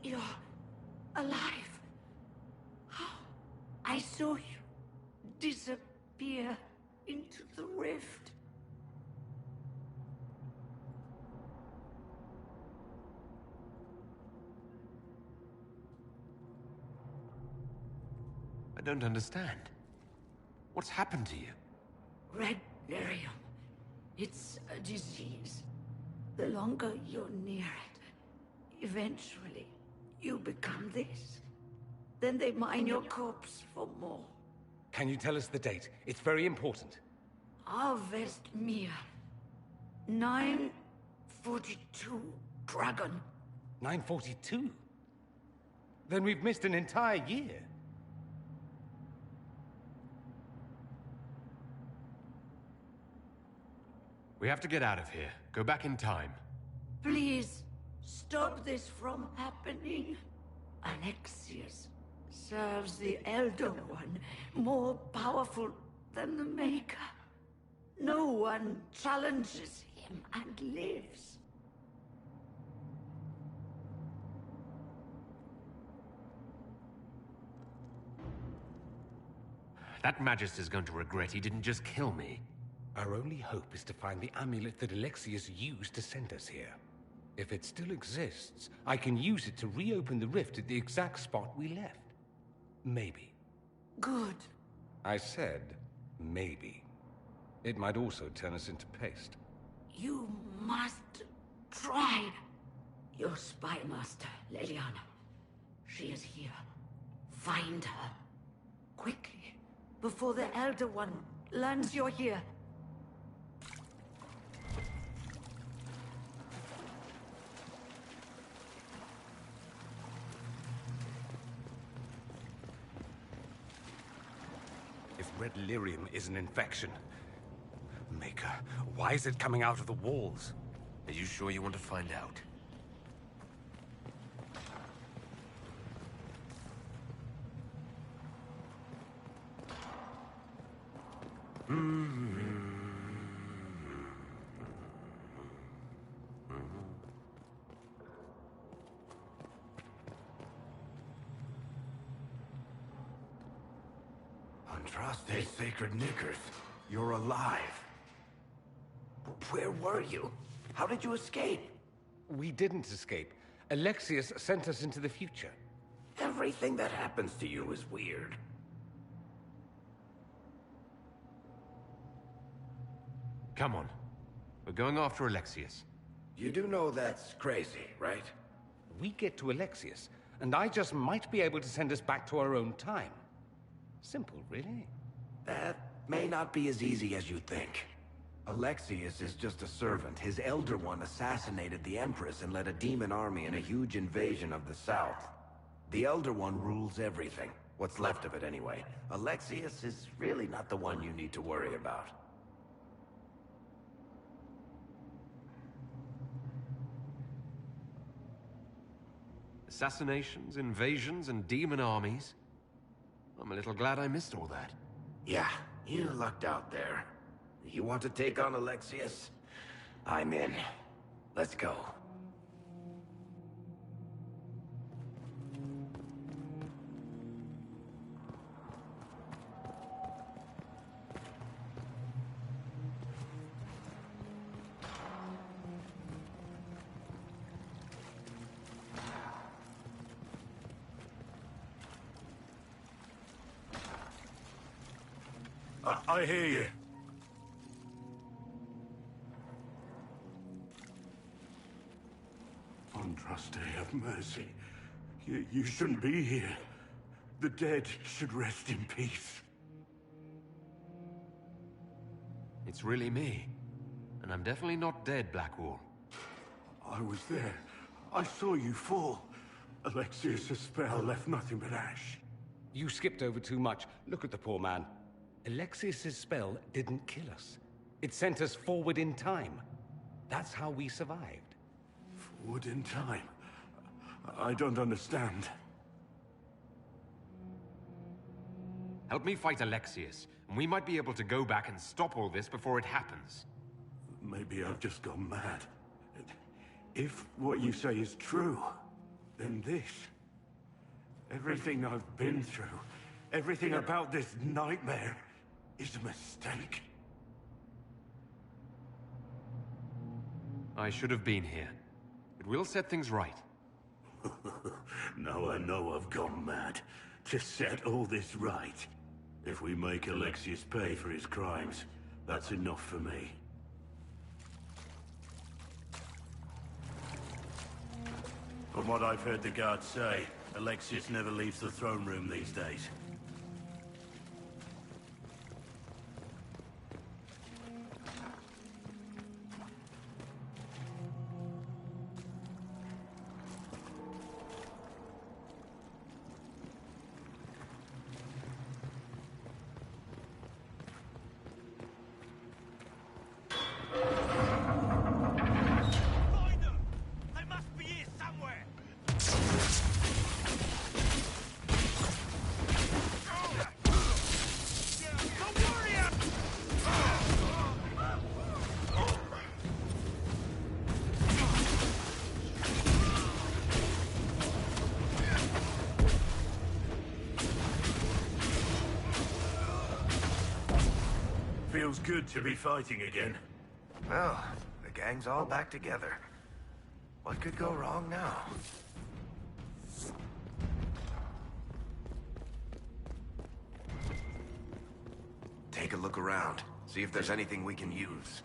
You're alive. How? I saw you disappear into the rift. I don't understand. What's happened to you? Red lyrium. It's a disease. The longer you're near it, eventually you become this. Then they mine your corpse for more. Can you tell us the date? It's very important. Harvest Mir. 942 Dragon. 942? Then we've missed an entire year. We have to get out of here. Go back in time. Please, stop this from happening. Alexius serves the Elder One, more powerful than the Maker. No one challenges him and lives. That Magister's going to regret he didn't just kill me. Our only hope is to find the amulet that Alexius used to send us here. If it still exists, I can use it to reopen the rift at the exact spot we left. Maybe. Good. I said, maybe. It might also turn us into paste. You must try. Your spy master, Leliana. She is here. Find her. Quickly, before the Elder One learns you're here. If red lyrium is an infection... Maker, why is it coming out of the walls? Are you sure you want to find out? Andraste Sacred Knickers, you're alive. Where were you? How did you escape? We didn't escape. Alexius sent us into the future. Everything that happens to you is weird. Come on. We're going after Alexius. You do know that's crazy, right? We get to Alexius, and I just might be able to send us back to our own time. Simple, really. That may not be as easy as you think. Alexius is just a servant. His Elder One assassinated the Empress and led a demon army in a huge invasion of the South. The Elder One rules everything. What's left of it, anyway. Alexius is really not the one you need to worry about. Assassinations, invasions, and demon armies. I'm a little glad I missed all that. Yeah, you lucked out there. You want to take on Alexius? I'm in. Let's go. I hear you. Andraste, have mercy. You shouldn't be here. The dead should rest in peace. It's really me. And I'm definitely not dead, Blackwall. I was there. I saw you fall. Alexius' spell left nothing but ash. You skipped over too much. Look at the poor man. Alexius' spell didn't kill us. It sent us forward in time. That's how we survived. Forward in time? I don't understand. Help me fight Alexius, and we might be able to go back and stop all this before it happens. Maybe I've just gone mad. If what you say is true, Then this. Everything I've been through, everything about this nightmare, is a mistake. I should have been here. It will set things right. Now I know I've gone mad. To set all this right. If we make Alexius pay for his crimes, that's enough for me. From what I've heard the guards say, Alexius never leaves the throne room these days. Feels good to be fighting again. Well, the gang's all back together. What could go wrong now? Take a look around. See if there's anything we can use.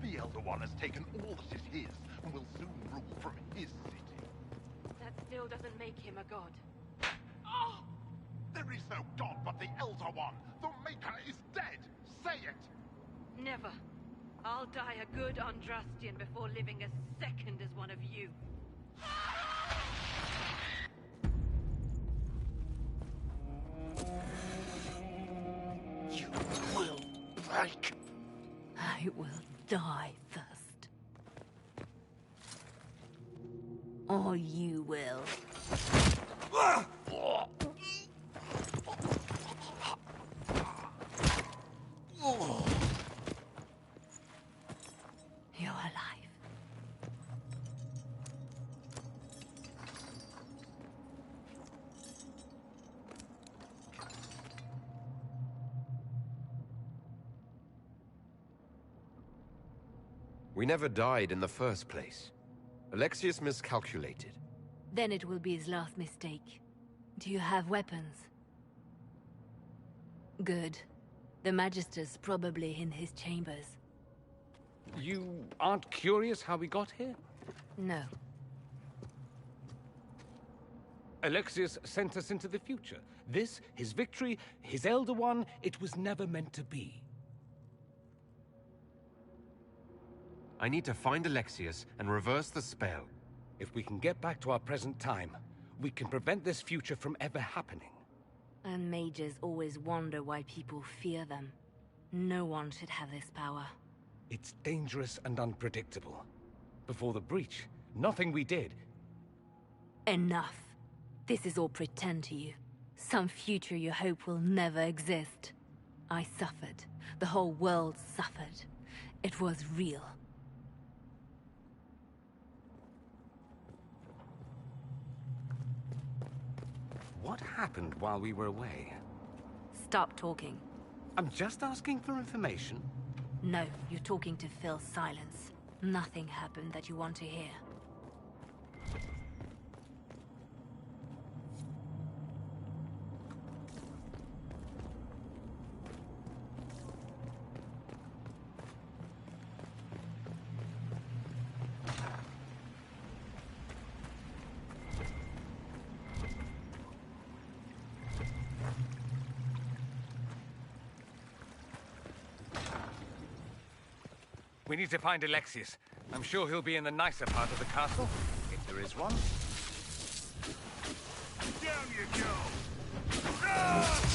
The Elder One has taken all that is his, and will soon rule from his city. That still doesn't make him a god. Ah! There is no god but the Elder One! The Maker is dead! Say it! Never. I'll die a good Andrastian before living a second as one of you. You will break! I will die first. Or you will. You're alive. We never died in the first place. Alexius miscalculated. Then it will be his last mistake. Do you have weapons? Good. The Magister's probably in his chambers. You aren't curious how we got here? No. Alexius sent us into the future. This, his victory, his Elder One, it was never meant to be. I need to find Alexius and reverse the spell. If we can get back to our present time, we can prevent this future from ever happening. And mages always wonder why people fear them. No one should have this power. It's dangerous and unpredictable. Before the breach, nothing we did. Enough. This is all pretend to you. Some future you hope will never exist. I suffered. The whole world suffered. It was real. What happened while we were away? Stop talking. I'm just asking for information. No, you're talking to fill silence. Nothing happened that you want to hear. We need to find Alexius. I'm sure he'll be in the nicer part of the castle, if there is one. Down you go! Ah!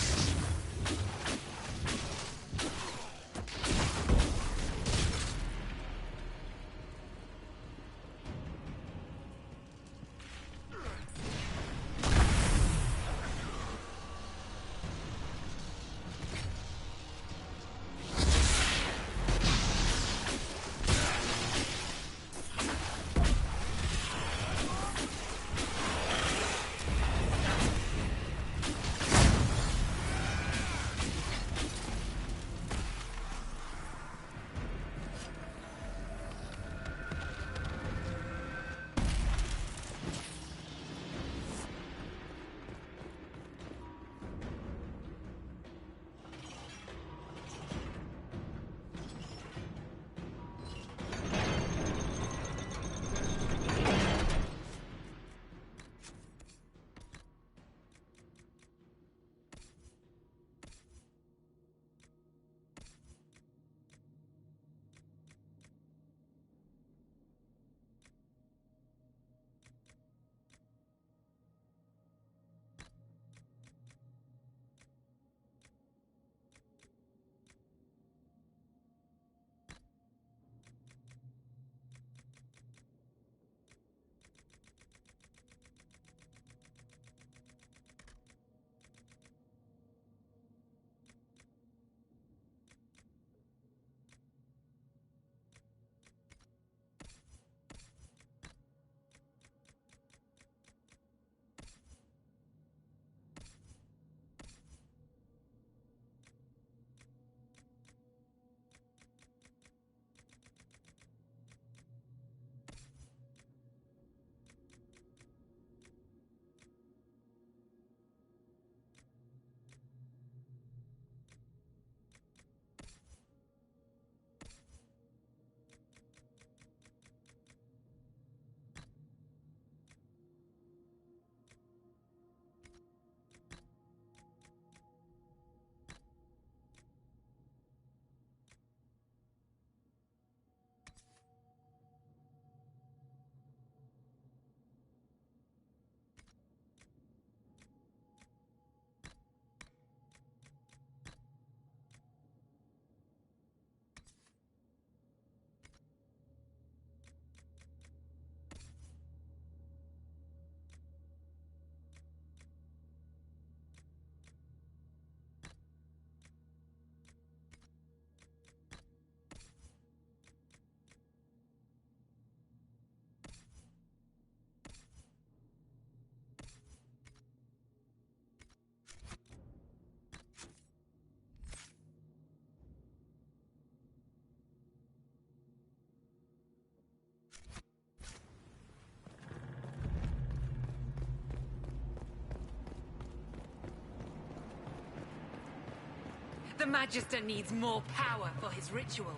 The Magister needs more power for his rituals.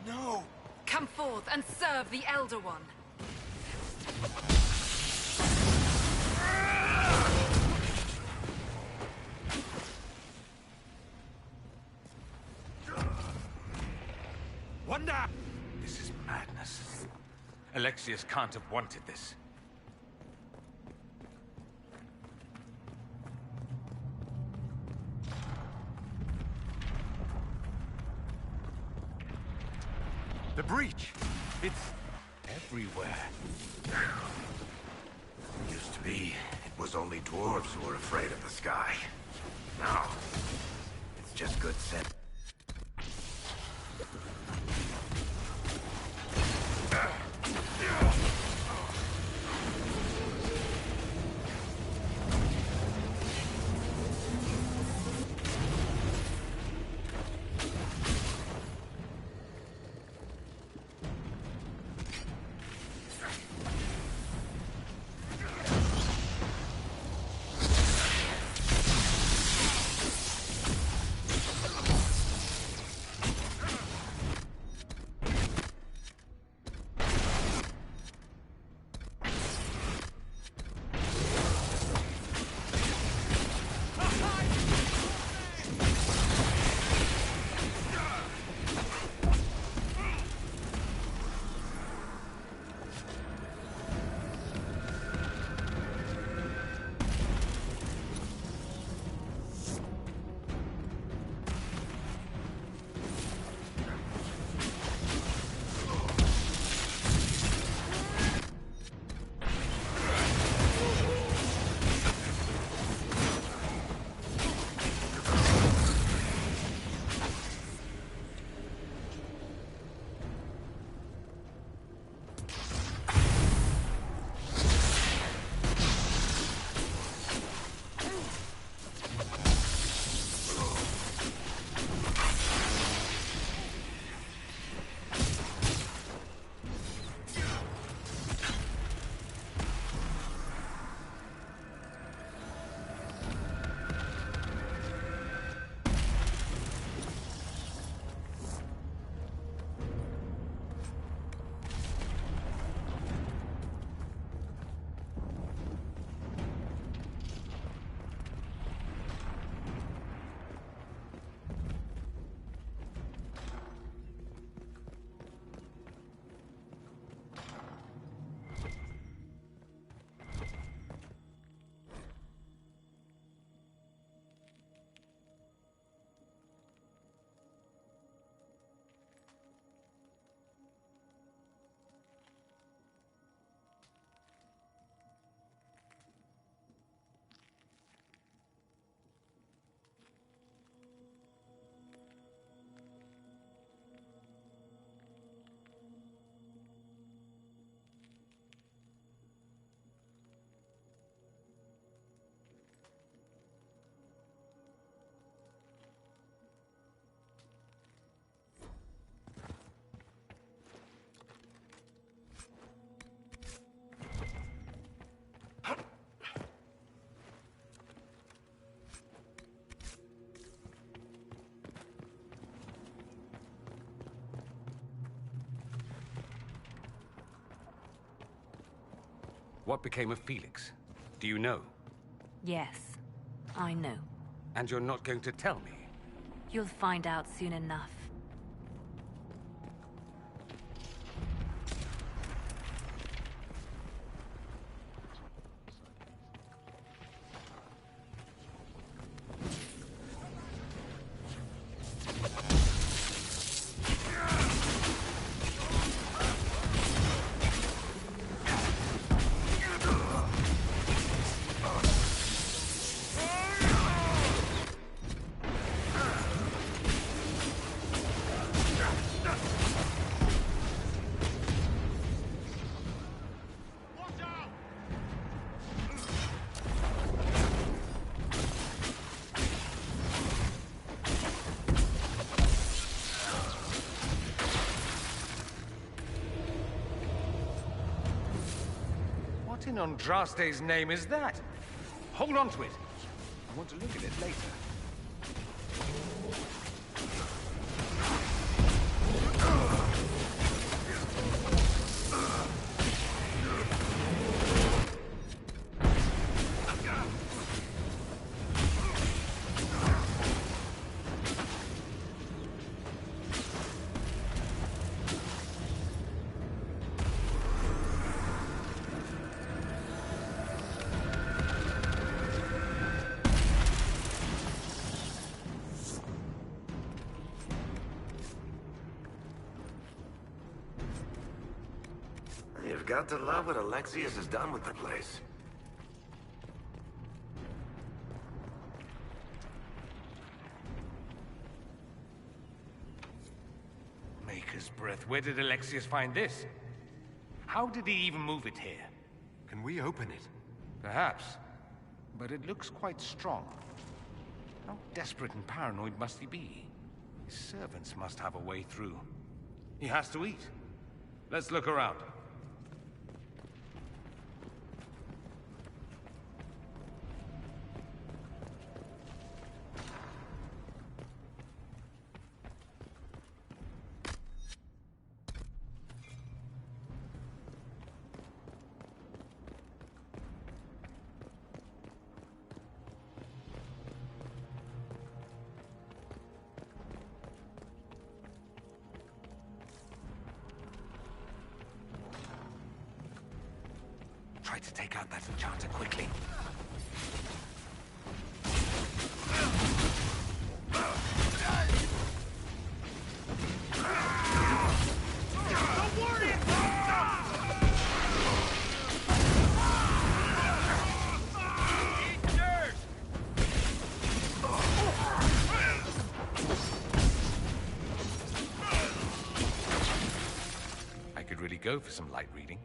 No! Come forth and serve the Elder One. Wonder! This is madness. Alexius can't have wanted this. The breach! It's... everywhere. Used to be, it was only dwarves who were afraid of the sky. Now, it's just good sense. What became of Felix? Do you know? Yes, I know. And you're not going to tell me? You'll find out soon enough. What in Andraste's name is that? Hold on to it. I want to look at it later. got to love what Alexius has done with the place. Maker's breath. Where did Alexius find this? How did he even move it here? Can we open it? Perhaps. But it looks quite strong. How desperate and paranoid must he be? His servants must have a way through. He has to eat. Let's look around. Try to take out that enchanter quickly. I could really go for some light reading.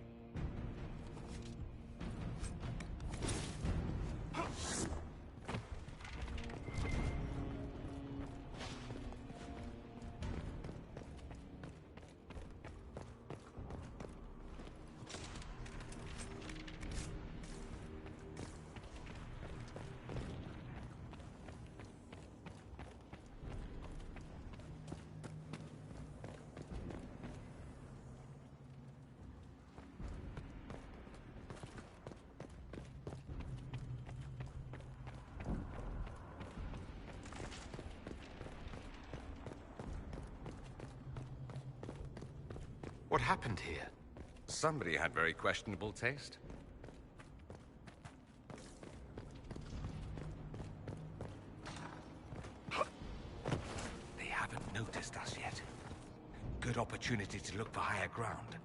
What happened here? Somebody had very questionable taste. They haven't noticed us yet. Good opportunity to look for higher ground.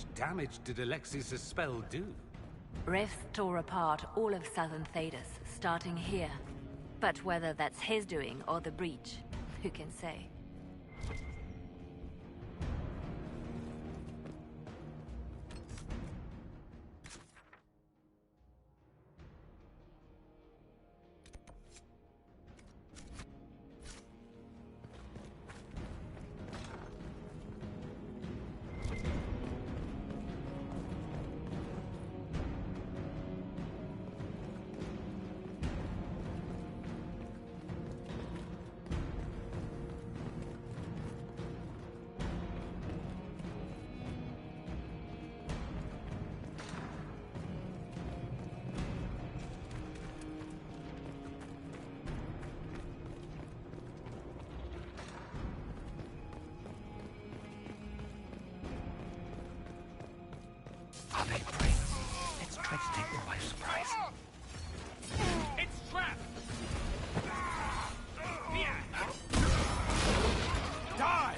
much damage did Alexius' spell do? Rifts tore apart all of southern Thedas, starting here. But whether that's his doing or the breach, who can say? Are they brave? Let's try to take them by surprise. It's trapped! Die!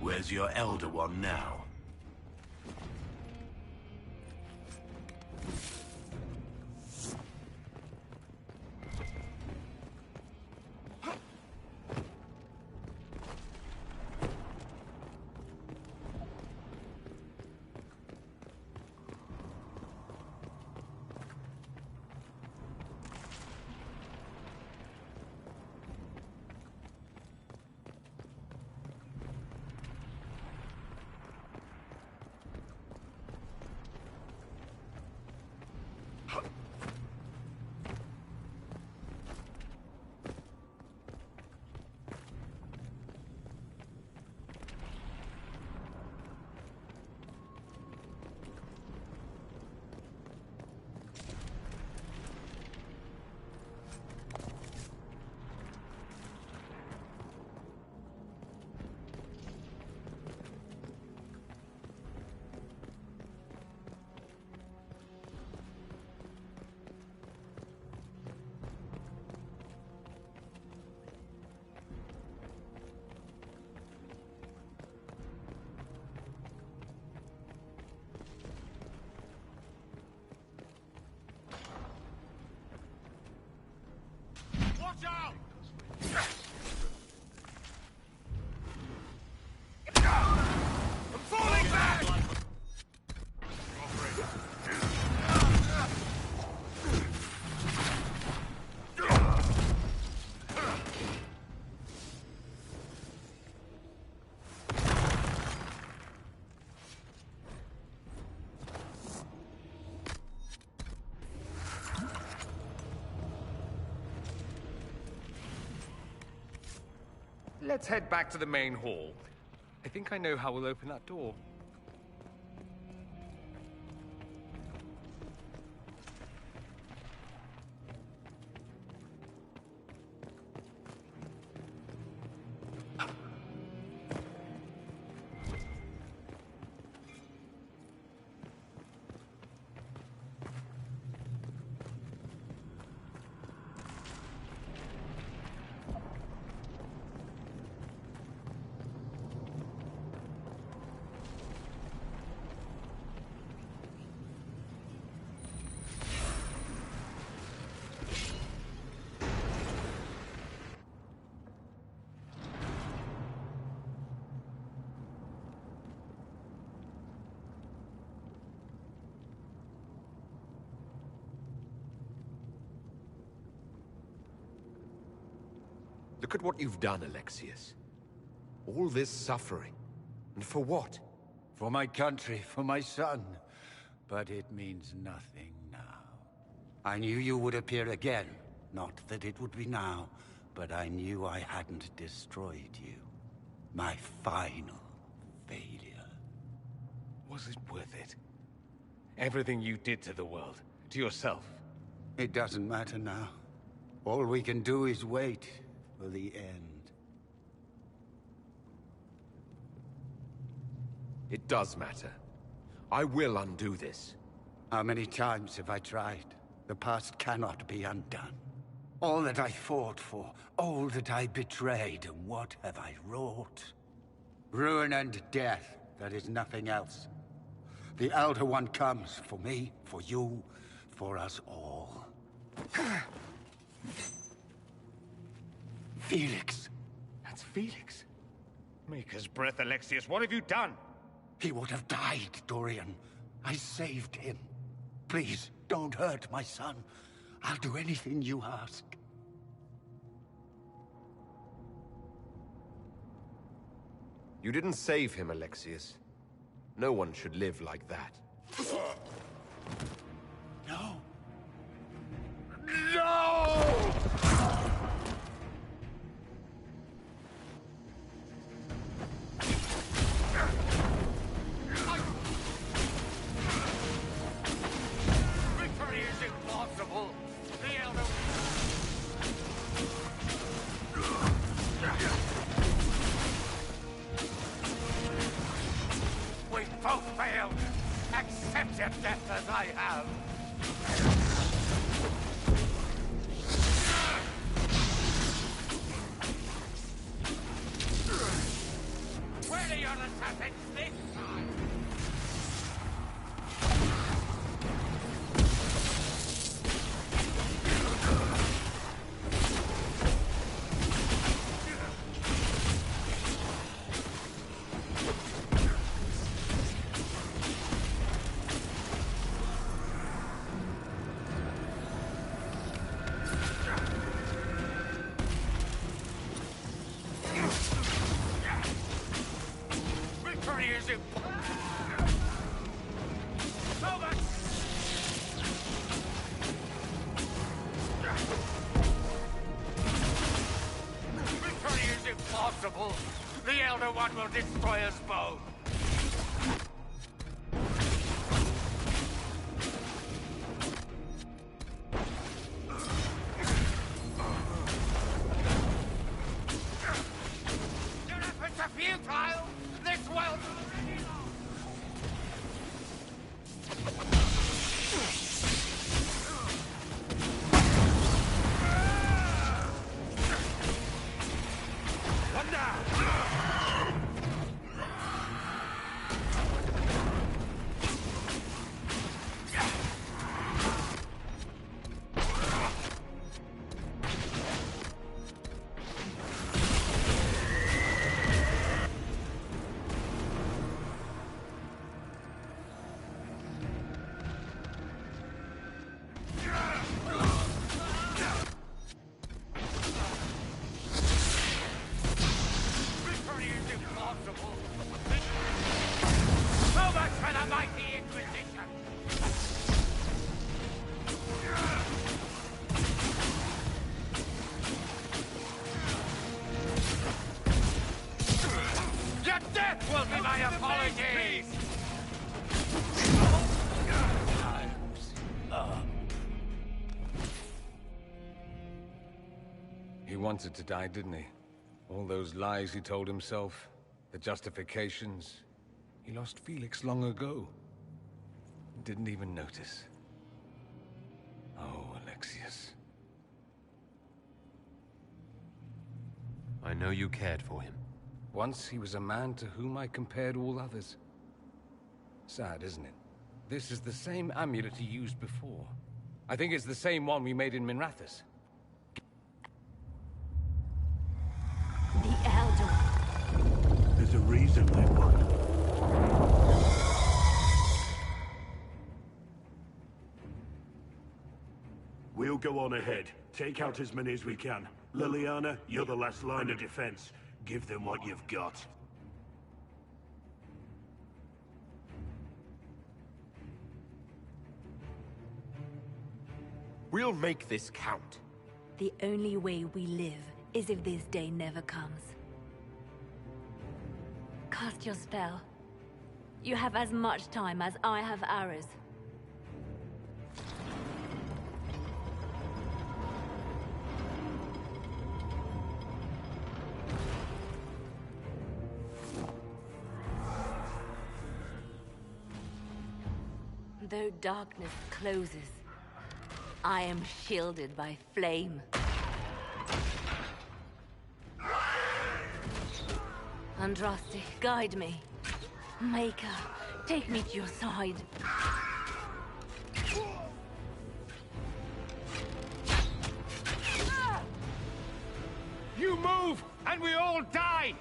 Where's your Elder One now? Watch out! I'm falling back! Let's head back to the main hall. I think I know how we'll open that door. Look at what you've done, Alexius. All this suffering. And for what? For my country, for my son. But it means nothing now. I knew you would appear again. Not that it would be now, but I knew I hadn't destroyed you. My final failure. Was it worth it? Everything you did to the world, to yourself. It doesn't matter now. All we can do is wait for the end. It does matter. I will undo this. How many times have I tried? The past cannot be undone. All that I fought for, all that I betrayed, and what have I wrought? Ruin and death, there is nothing else. The Elder One comes for me, for you, for us all. Felix. That's Felix. Maker's breath, Alexius, what have you done? He would have died, Dorian. I saved him. Please, don't hurt my son. I'll do anything you ask. You didn't save him, Alexius. No one should live like that. No. No! Victory is impossible! The Elder... We both failed! Accept your death as I have! Where are your assassins this time? Victory is impossible! Over! Victory is impossible! The Elder One will destroy us both! Your efforts are futile! This world already lost! What now? Victory is impossible! So much for the mighty Inquisition! Your death will be my apologies! He wanted to die, didn't he? All those lies he told himself, the justifications. He lost Felix long ago. Didn't even notice. Oh, Alexius. I know you cared for him. Once he was a man to whom I compared all others. Sad, isn't it? This is the same amulet he used before. I think it's the same one we made in Minrathous. The Elder. There's a reason they won. We'll go on ahead. Take out as many as we can. Liliana, you're the last line of defense. Give them what you've got. We'll make this count. The only way we live is if this day never comes. Cast your spell. You have as much time as I have arrows. Though darkness closes, I am shielded by flame. Andraste, guide me. Maker, take me to your side. You move, and we all die!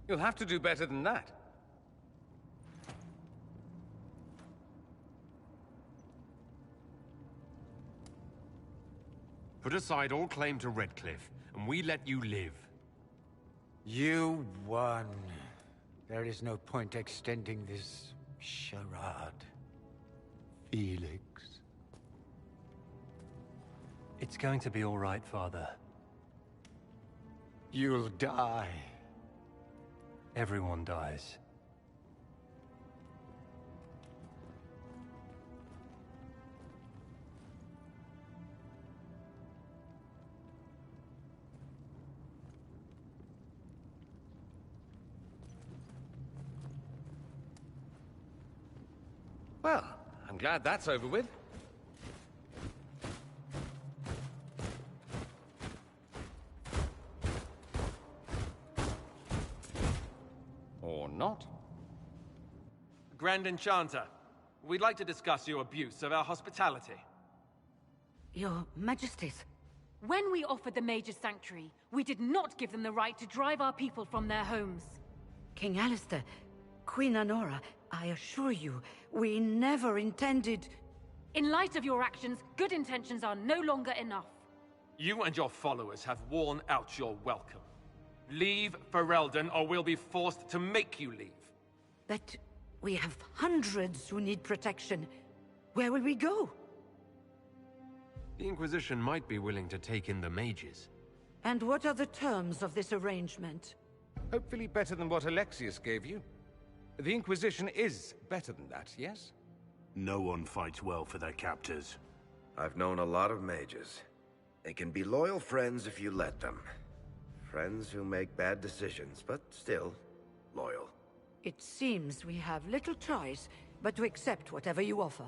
You'll have to do better than that. Put aside all claim to Redcliffe, and we let you live. You won. There is no point extending this charade. Felix. It's going to be all right, Father. You'll die. Everyone dies. Well, I'm glad that's over with. Or not. Grand Enchanter, we'd like to discuss your abuse of our hospitality. Your Majesties. When we offered the Mage's Sanctuary, we did not give them the right to drive our people from their homes. King Alistair, Queen Anora, I assure you, we never intended... In light of your actions, good intentions are no longer enough. You and your followers have worn out your welcome. Leave Ferelden, or we'll be forced to make you leave. But we have hundreds who need protection. Where will we go? The Inquisition might be willing to take in the mages. And what are the terms of this arrangement? Hopefully better than what Alexius gave you. The Inquisition is better than that, yes? No one fights well for their captors. I've known a lot of mages. They can be loyal friends if you let them. Friends who make bad decisions, but still loyal. It seems we have little choice but to accept whatever you offer.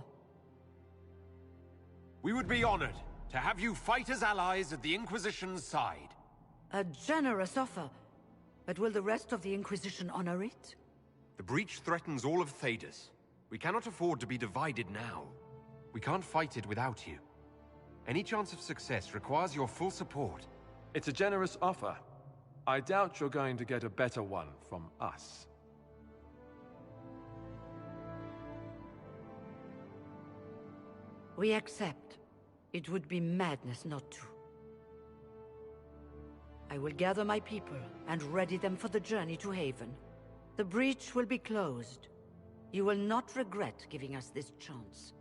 We would be honored to have you fight as allies at the Inquisition's side. A generous offer, but will the rest of the Inquisition honor it? The breach threatens all of Thedas. We cannot afford to be divided now. We can't fight it without you. Any chance of success requires your full support. It's a generous offer. I doubt you're going to get a better one from us. We accept. It would be madness not to. I will gather my people and ready them for the journey to Haven. The breach will be closed. You will not regret giving us this chance.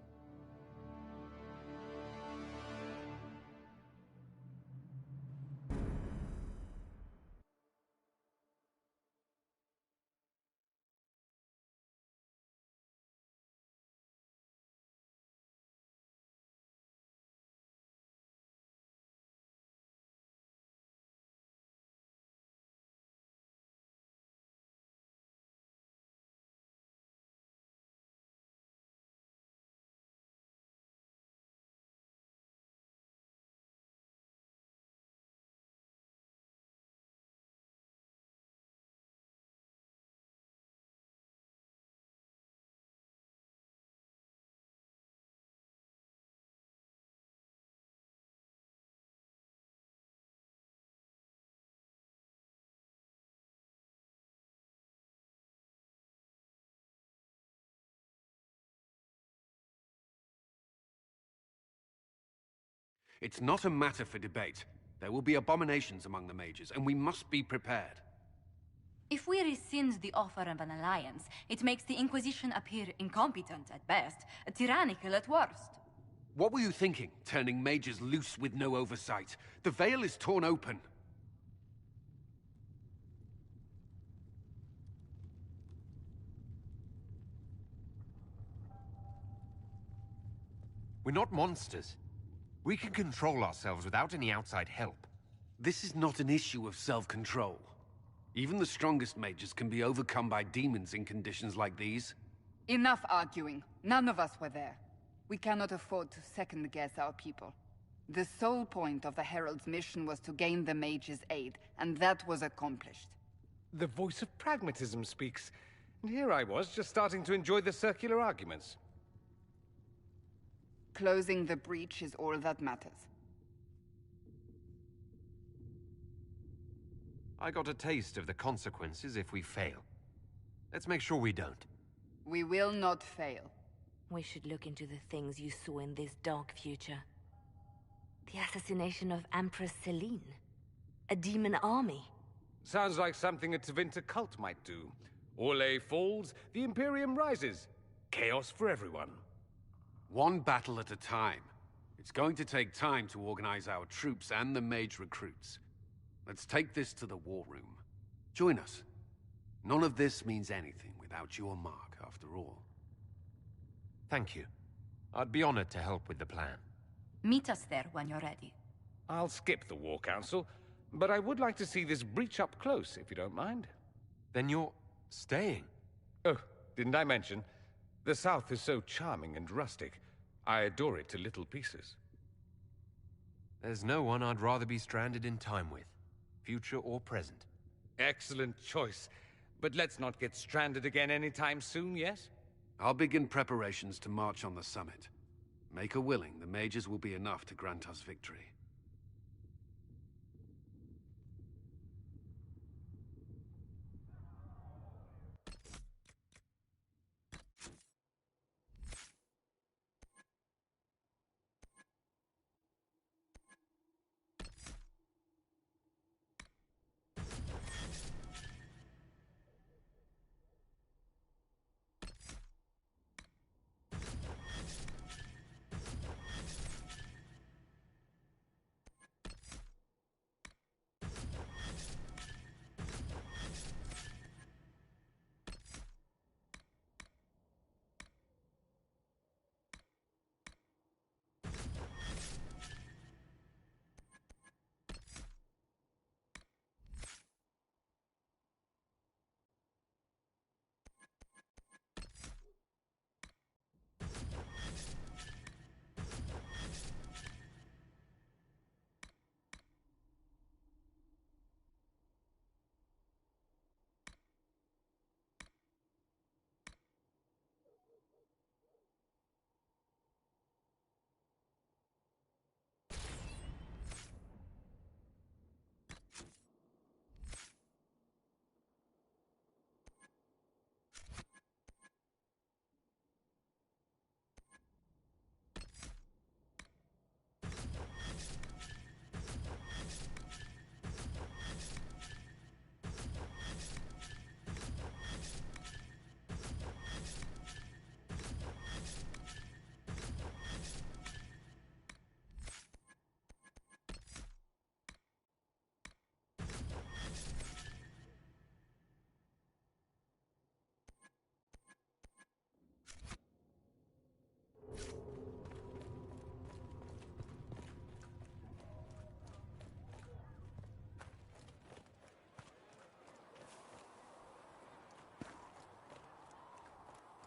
It's not a matter for debate. There will be abominations among the mages, and we must be prepared. If we rescind the offer of an alliance, it makes the Inquisition appear incompetent at best, tyrannical at worst. What were you thinking, turning mages loose with no oversight? The veil is torn open. We're not monsters. We can control ourselves without any outside help. This is not an issue of self-control. Even the strongest mages can be overcome by demons in conditions like these. Enough arguing. None of us were there. We cannot afford to second-guess our people. The sole point of the Herald's mission was to gain the mage's aid, and that was accomplished. The voice of pragmatism speaks. And here I was, just starting to enjoy the circular arguments. Closing the breach is all that matters. I got a taste of the consequences if we fail. Let's make sure we don't. We will not fail. We should look into the things you saw in this dark future. The assassination of Empress Celine. A demon army. Sounds like something a Tevinter cult might do. Orlais falls, the Imperium rises. Chaos for everyone. One battle at a time. It's going to take time to organize our troops and the mage recruits. Let's take this to the war room. Join us. None of this means anything without your mark, after all. Thank you. I'd be honored to help with the plan. Meet us there when you're ready. I'll skip the War Council, but I would like to see this breach up close, if you don't mind. Then you're staying? Oh, didn't I mention? The South is so charming and rustic. I adore it to little pieces. There's no one I'd rather be stranded in time with, future or present. Excellent choice. But let's not get stranded again anytime soon, yes? I'll begin preparations to march on the summit. Make her willing, the mages will be enough to grant us victory.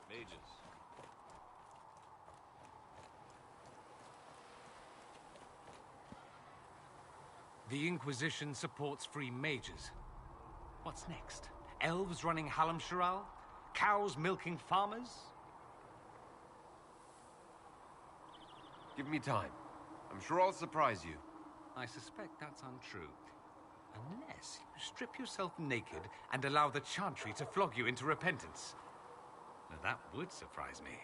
Mages. The Inquisition supports free mages. What's next? Elves running Halam-Sharal? Cows milking farmers? Give me time. I'm sure I'll surprise you. I suspect that's untrue. Unless you strip yourself naked and allow the Chantry to flog you into repentance. Now that would surprise me.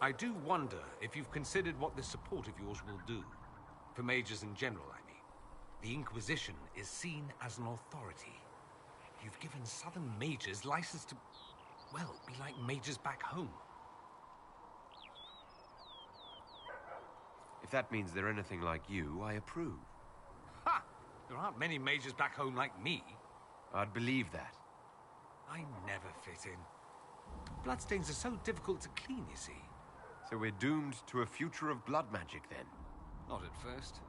I do wonder if you've considered what this support of yours will do. For mages in general, I mean. The Inquisition is seen as an authority. You've given Southern mages license to, well, be like mages back home. If that means they're anything like you, I approve. Ha! There aren't many mages back home like me. I'd believe that. I never fit in. Bloodstains are so difficult to clean, you see. So we're doomed to a future of blood magic, then? Not at first.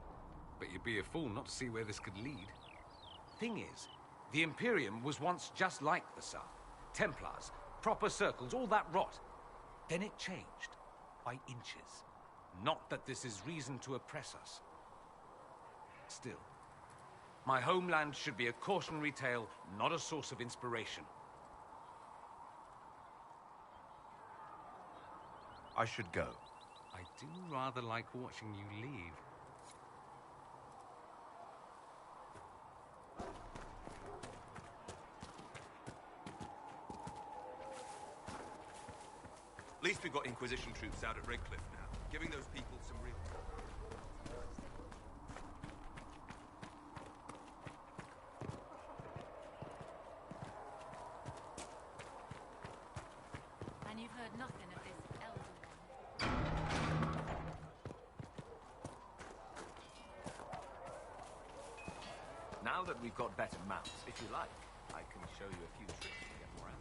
But you'd be a fool not to see where this could lead. Thing is, the Imperium was once just like the South. Templars, proper circles, all that rot. Then it changed. By inches. Not that this is reason to oppress us. Still, my homeland should be a cautionary tale, not a source of inspiration. I should go. I do rather like watching you leave. At least we've got Inquisition troops out at Redcliffe now, giving those people some real... And you've heard nothing of this elder one. Now that we've got better mounts, if you like, I can show you a few tricks to get more out.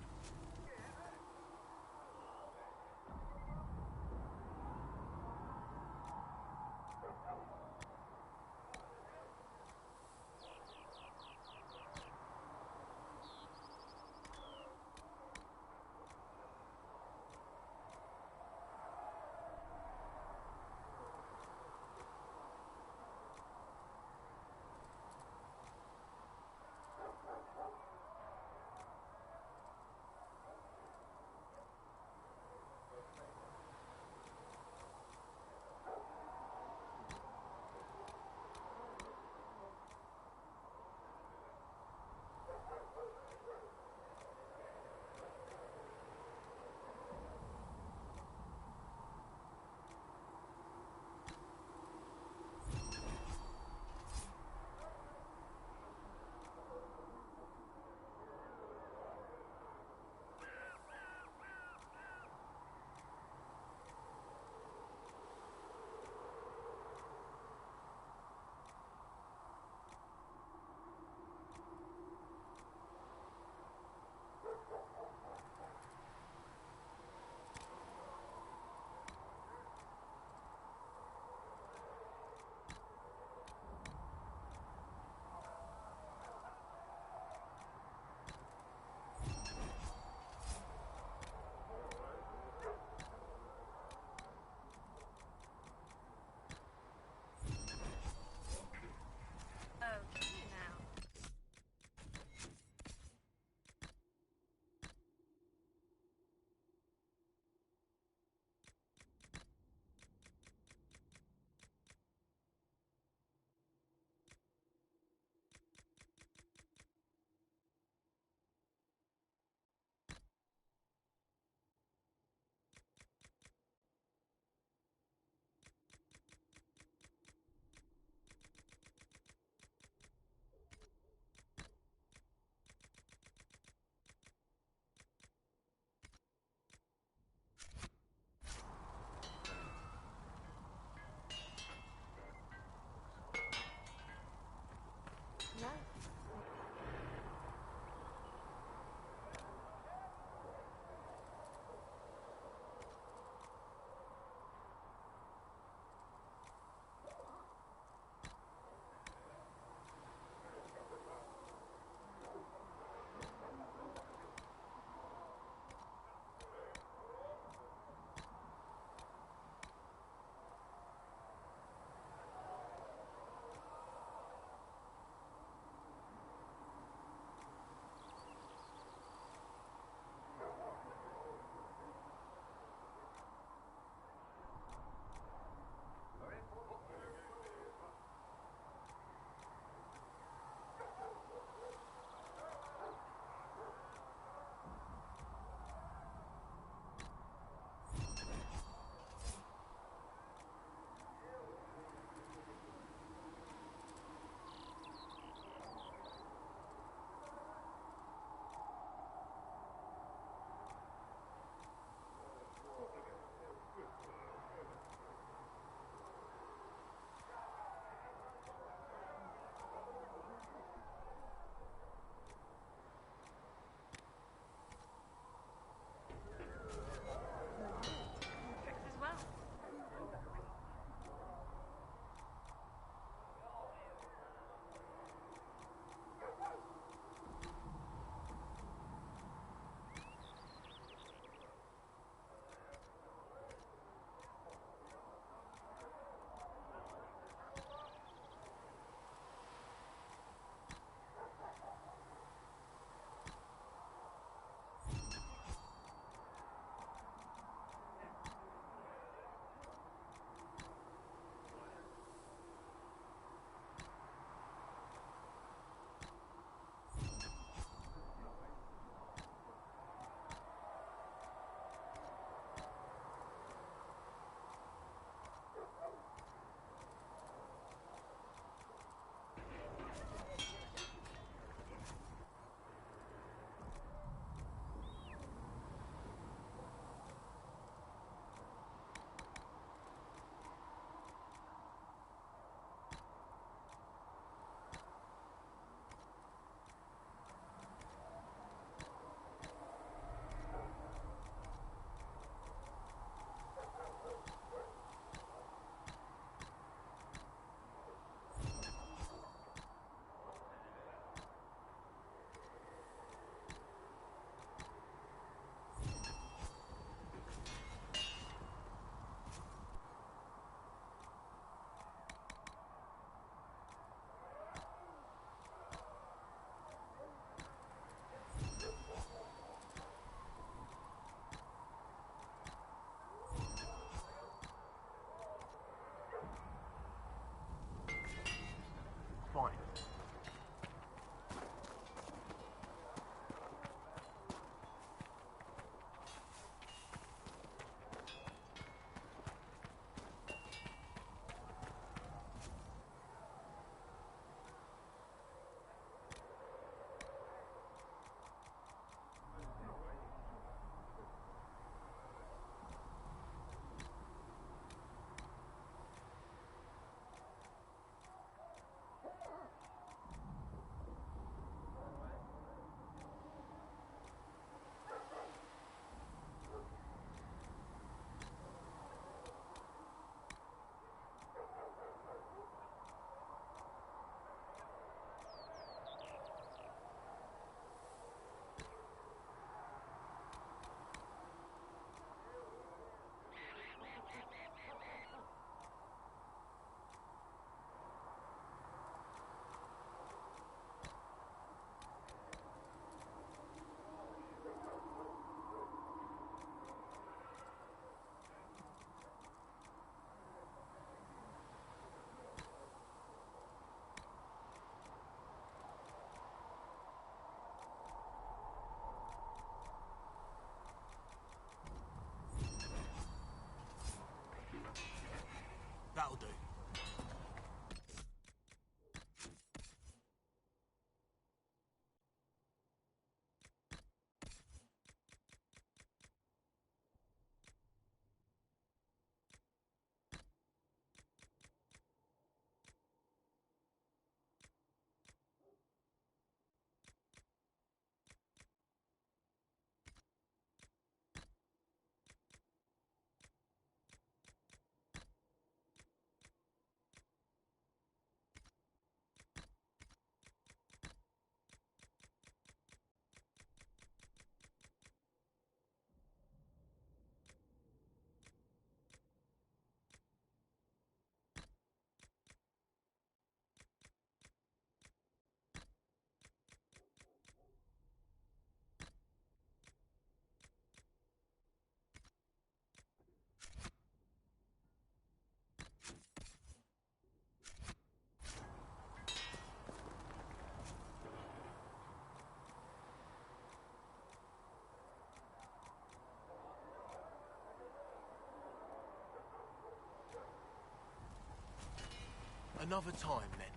Another time, then.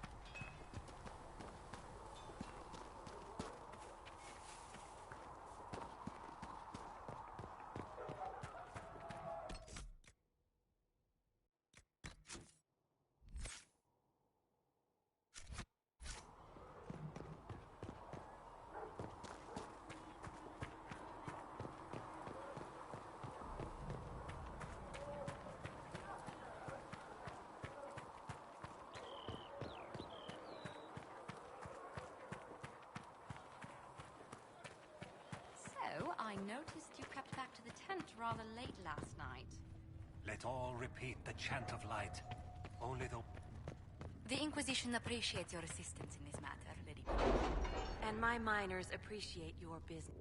I noticed you crept back to the tent rather late last night. Let all repeat the chant of light. Only the... The Inquisition appreciates your assistance in this matter, Lady. And my miners appreciate your business.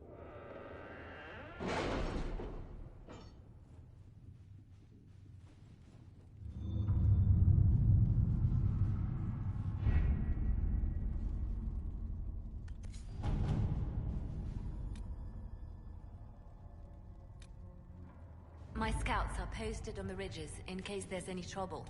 My scouts are posted on the ridges in case there's any trouble.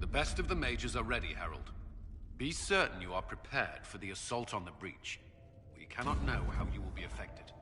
The best of the mages are ready, Herald. Be certain you are prepared for the assault on the breach. We cannot know how you will be affected.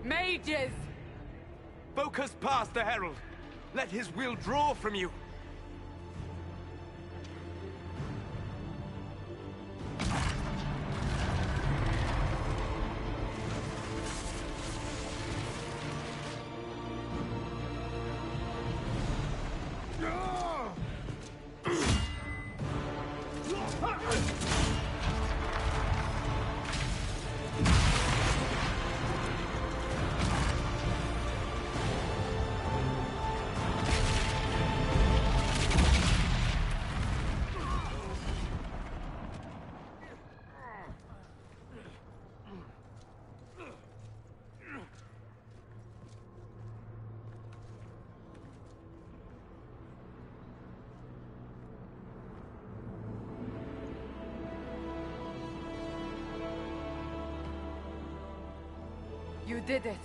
Mages! Focus past the Herald. Let his will draw from you. You did it.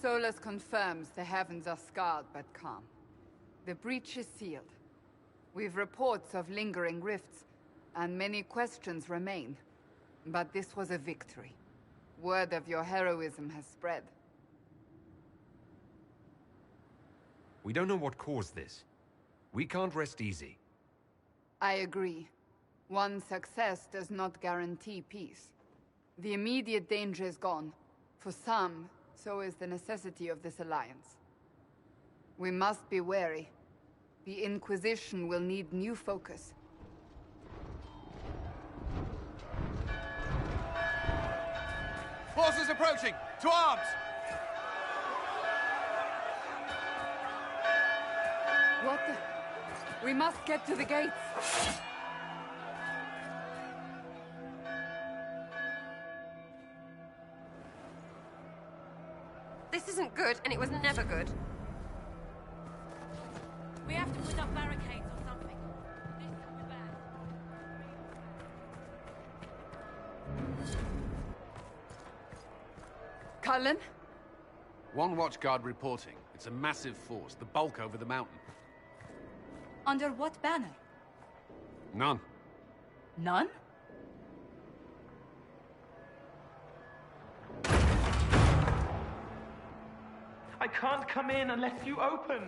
Solus confirms the heavens are scarred but calm. The breach is sealed. We've reports of lingering rifts, and many questions remain. But this was a victory. Word of your heroism has spread. We don't know what caused this. We can't rest easy. I agree. One success does not guarantee peace. The immediate danger is gone. For some, so is the necessity of this alliance. We must be wary. The Inquisition will need new focus. Forces approaching! To arms! What the... We must get to the gates! This isn't good, and it was never good. We have to put up barricades or something. This could be bad. Cullen? One watchguard reporting. It's a massive force, the bulk over the mountain. Under what banner? None. None? I can't come in unless you open!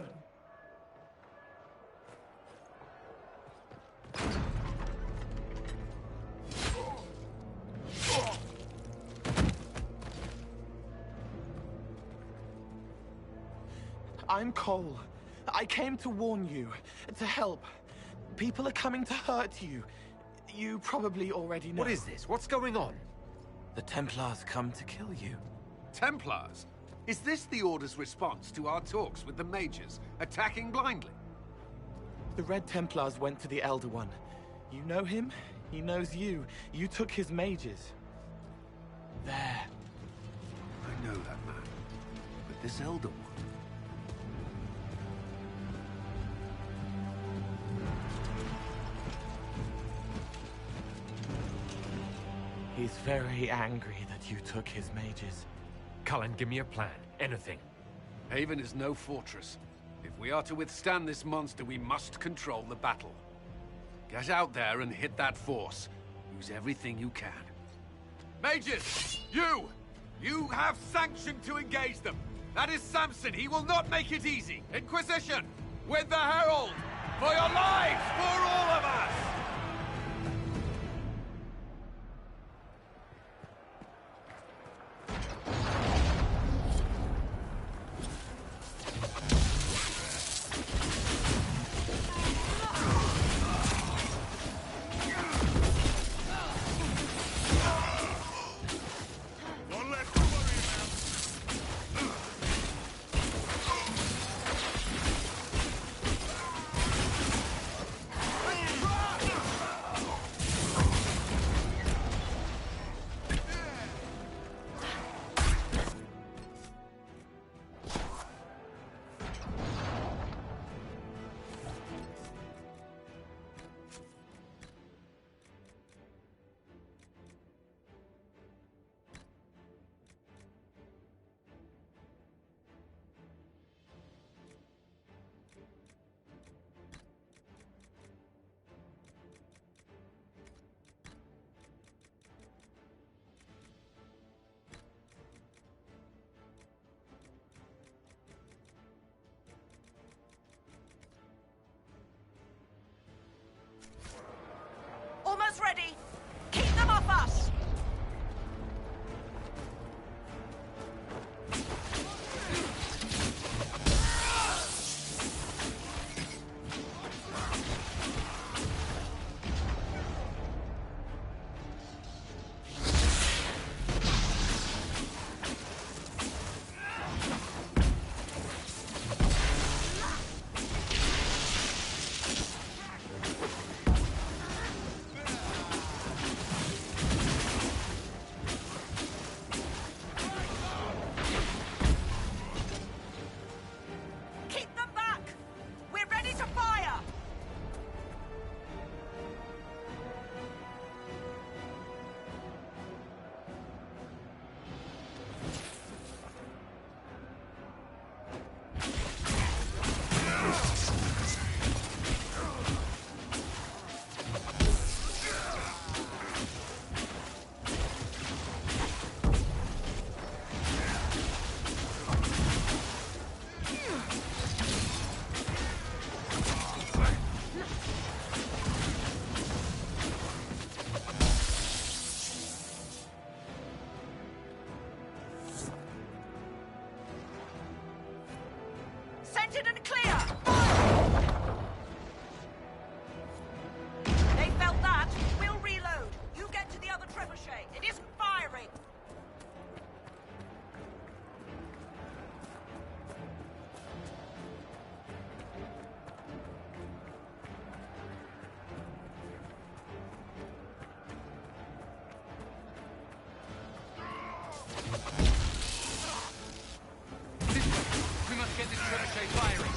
I'm Cole. I came to warn you, to help. People are coming to hurt you. You probably already know. What is this? What's going on? The Templars come to kill you. Templars? Is this the Order's response to our talks with the mages, attacking blindly? The Red Templars went to the Elder One. You know him, he knows you. You took his mages. There. I know that man. But this Elder One... He's very angry that you took his mages. Cullen, give me a plan. Anything. Haven is no fortress. If we are to withstand this monster, we must control the battle. Get out there and hit that force. Use everything you can. Mages! You! You have sanction to engage them! That is Samson! He will not make it easy! Inquisition! With the Herald! For your lives! For all of us! trebuchet firing!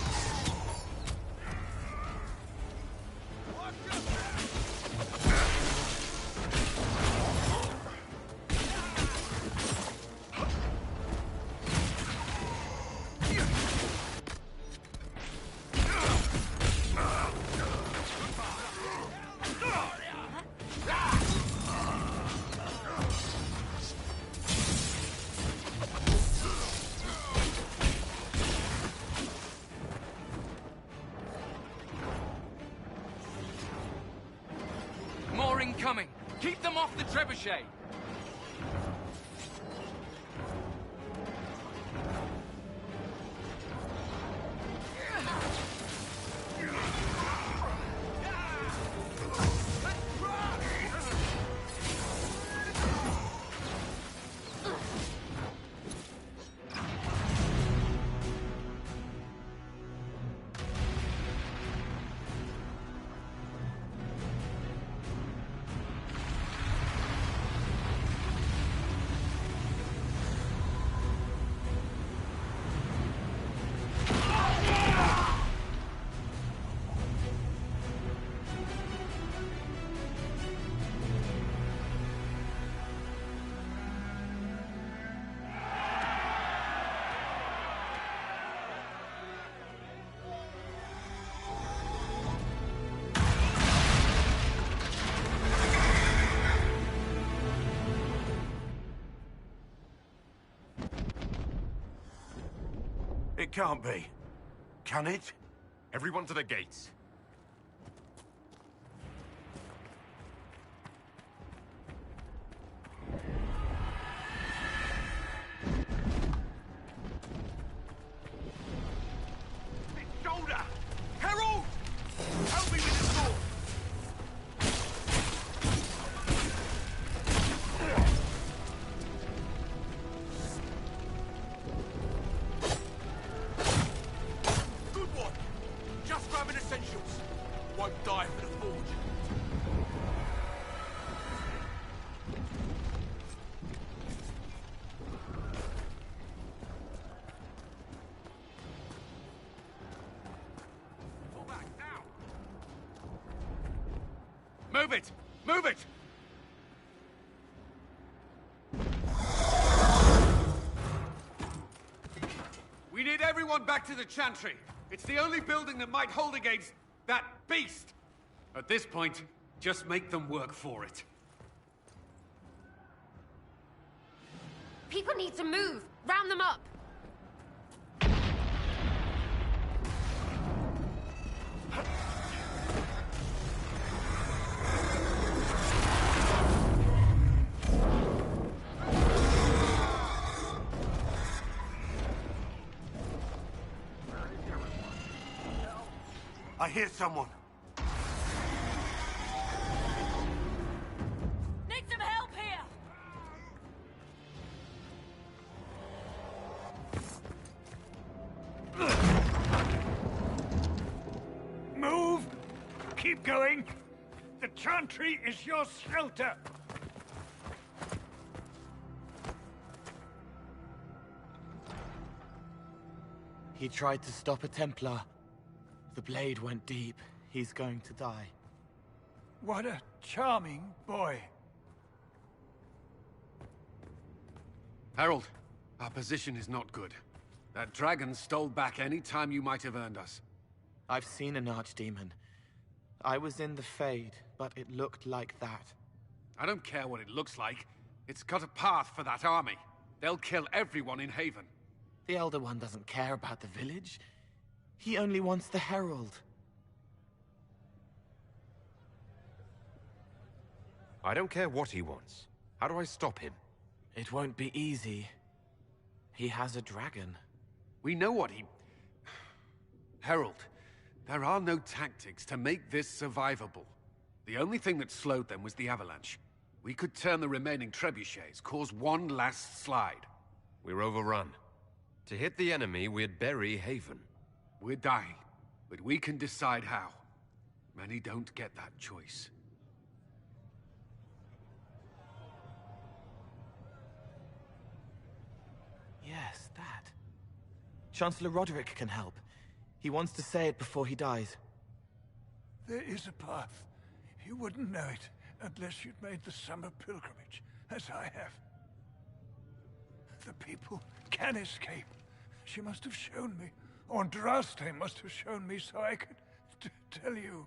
More incoming! Keep them off the trebuchet! It can't be. Can it? Everyone to the gates. Shoulder! Herald! Help me with the sword! Good one! Just grabbing essentials. Won't die for the forge. Move it! Move it! We need everyone back to the Chantry. It's the only building that might hold against that beast. At this point, just make them work for it. People need to move! Round them up! I hear someone. Need some help here! Move! Keep going! The Chantry is your shelter! He tried to stop a Templar. The blade went deep. He's going to die. What a charming boy. Harold, our position is not good. That dragon stole back any time you might have earned us. I've seen an archdemon. I was in the Fade, but it looked like that. I don't care what it looks like. It's got a path for that army. They'll kill everyone in Haven. The Elder One doesn't care about the village. He only wants the Herald. I don't care what he wants. How do I stop him? It won't be easy. He has a dragon. We know what he... Herald, there are no tactics to make this survivable. The only thing that slowed them was the avalanche. We could turn the remaining trebuchets, cause one last slide. We're overrun. To hit the enemy, we'd bury Haven. We're dying, but we can decide how. Many don't get that choice. Yes, that. Chancellor Roderick can help. He wants to say it before he dies. There is a path. You wouldn't know it unless you'd made the summer pilgrimage, as I have. The people can escape. She must have shown me. Or Andraste must have shown me so I could tell you.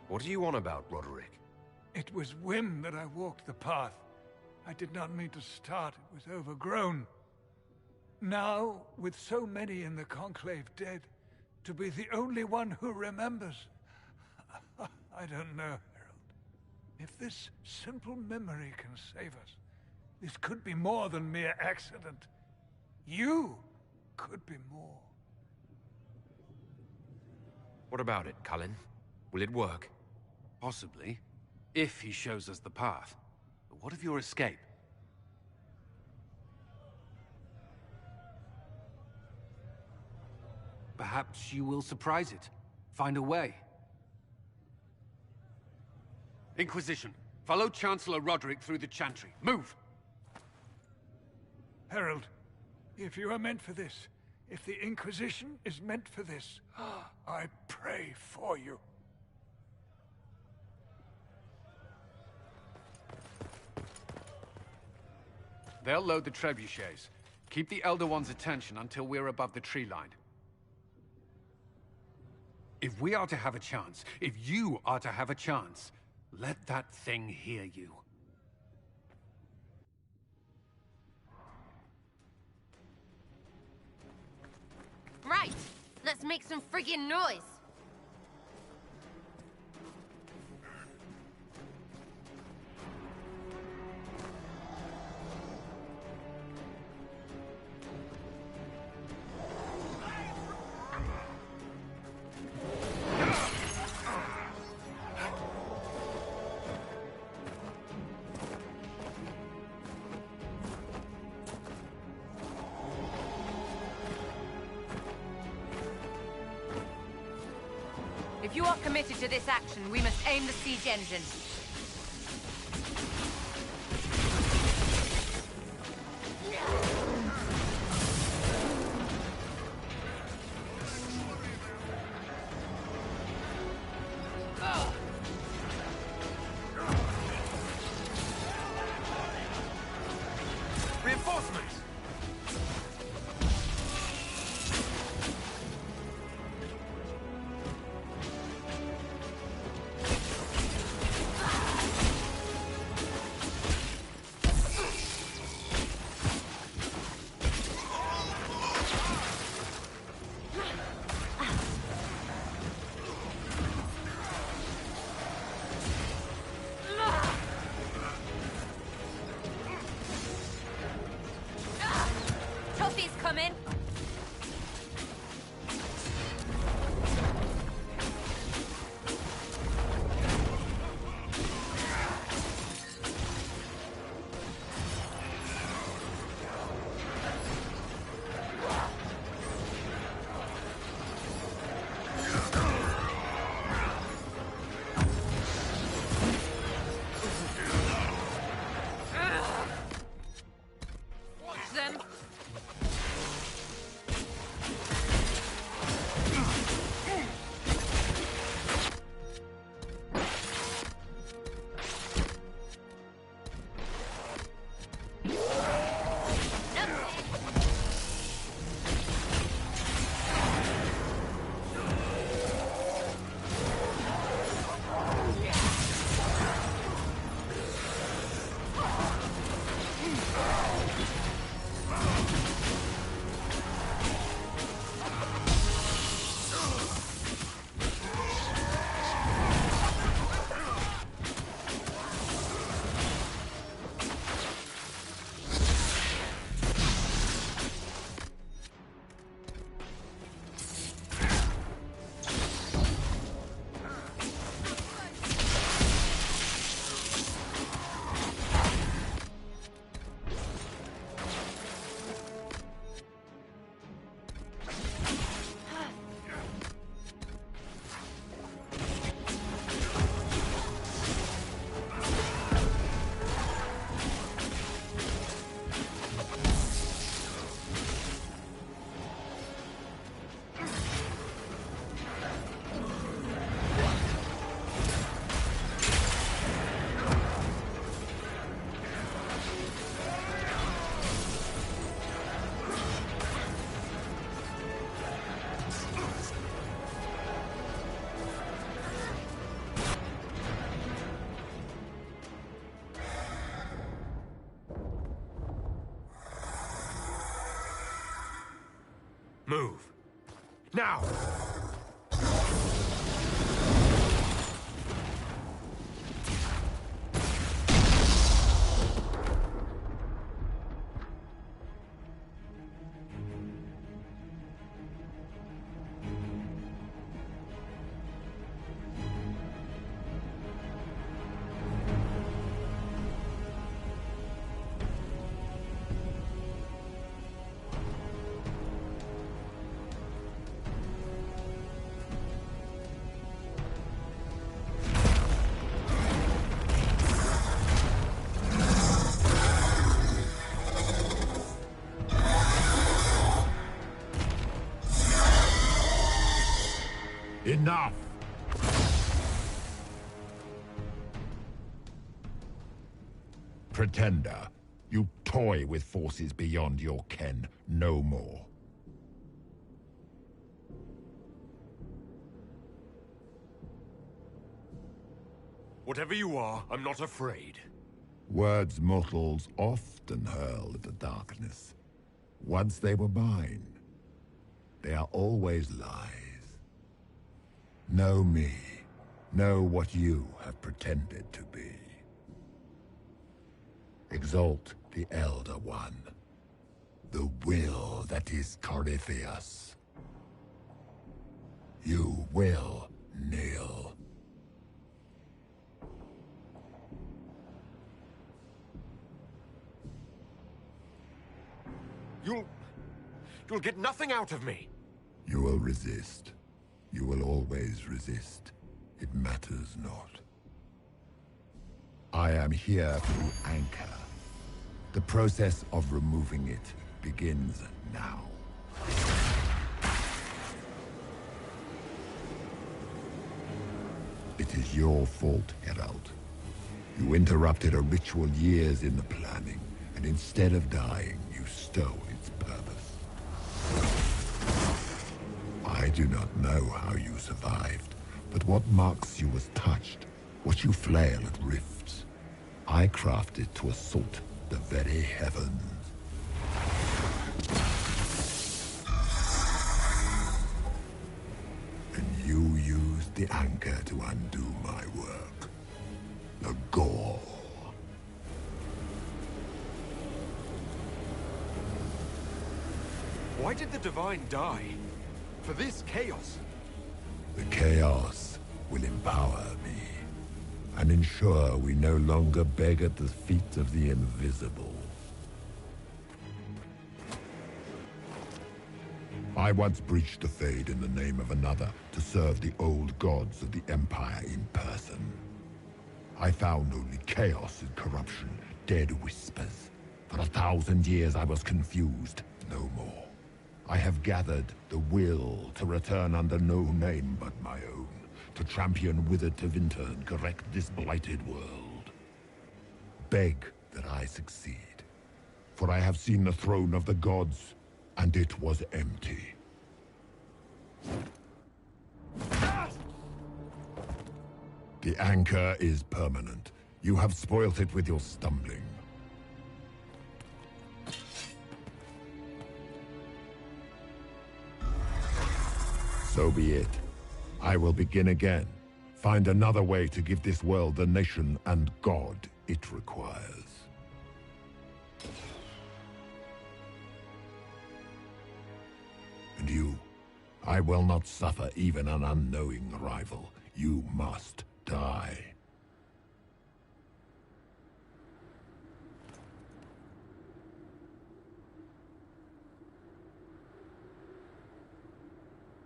What are you on about, Roderick? It was whim that I walked the path. I did not mean to start. It was overgrown. Now, with so many in the Conclave dead, to be the only one who remembers... I don't know, Herald. If this simple memory can save us, this could be more than mere accident. You could be more. What about it, Cullen? Will it work? Possibly, if he shows us the path. But what of your escape? Perhaps you will surprise it. Find a way. Inquisition, follow Chancellor Roderick through the Chantry. Move! Herald, if you are meant for this, if the Inquisition is meant for this, I pray for you. They'll load the trebuchets. Keep the Elder One's attention until we're above the tree line. If we are to have a chance, if you are to have a chance, let that thing hear you. Right, let's make some friggin' noise. If you are committed to this action, we must aim the siege engine. Reinforcements! Toffee's coming! Watch them! Move. Now! Enough! Pretender, you toy with forces beyond your ken no more. Whatever you are, I'm not afraid. Words mortals often hurl at the darkness. Once they were mine, they are always lies. Know me. Know what you have pretended to be. Exalt the Elder One. The will that is Corypheus. You will kneel. You'll get nothing out of me. You will resist. You will always resist. It matters not. I am here to anchor. The process of removing it begins now. It is your fault, Herald. You interrupted a ritual years in the planning, and instead of dying, you stole its purpose. I do not know how you survived, but what marks you as touched, what you flail at rifts, I crafted to assault the very heavens. And you used the anchor to undo my work. The gore. Why did the Divine die? For this chaos? The chaos will empower me, and ensure we no longer beg at the feet of the invisible. I once breached the Fade in the name of another to serve the old gods of the Empire in person. I found only chaos and corruption, dead whispers. For 1,000 years I was confused, no more. I have gathered the will to return under no name but my own, to champion Withered to Winter and correct this blighted world. Beg that I succeed, for I have seen the throne of the gods, and it was empty. The anchor is permanent. You have spoilt it with your stumbling. So be it. I will begin again. Find another way to give this world the nation and God it requires. And you, I will not suffer even an unknowing rival. You must die.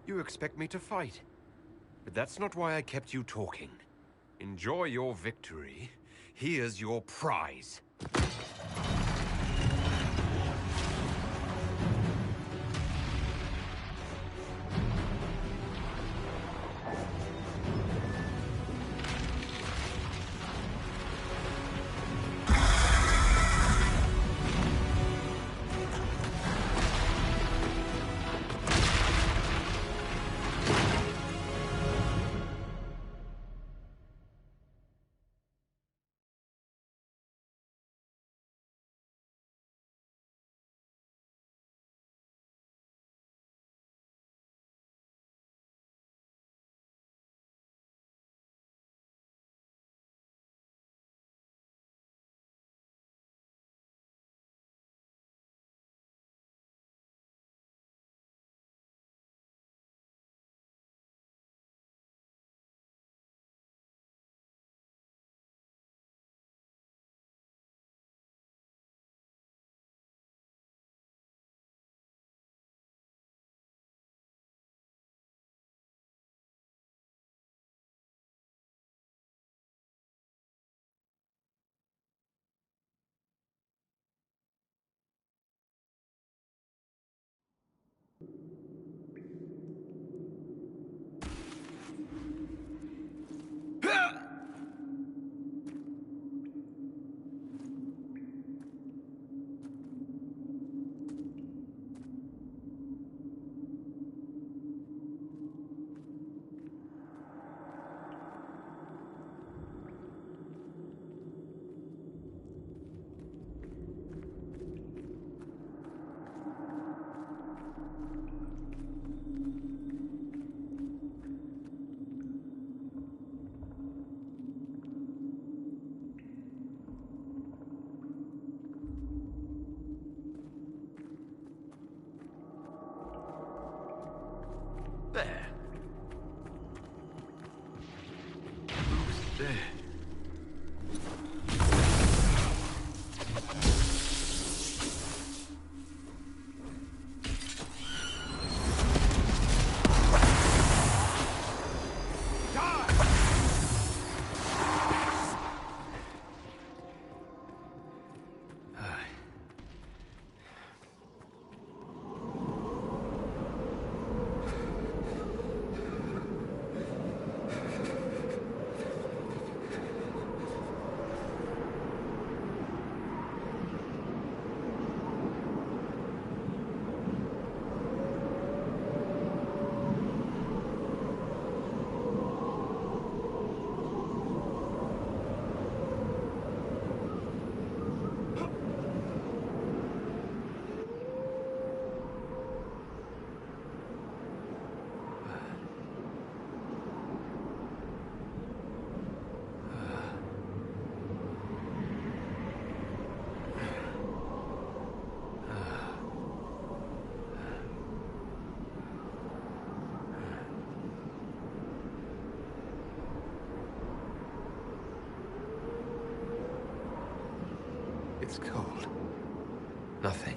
You expect me to fight. But that's not why I kept you talking. Enjoy your victory. Here's your prize. There. It's cold. Nothing.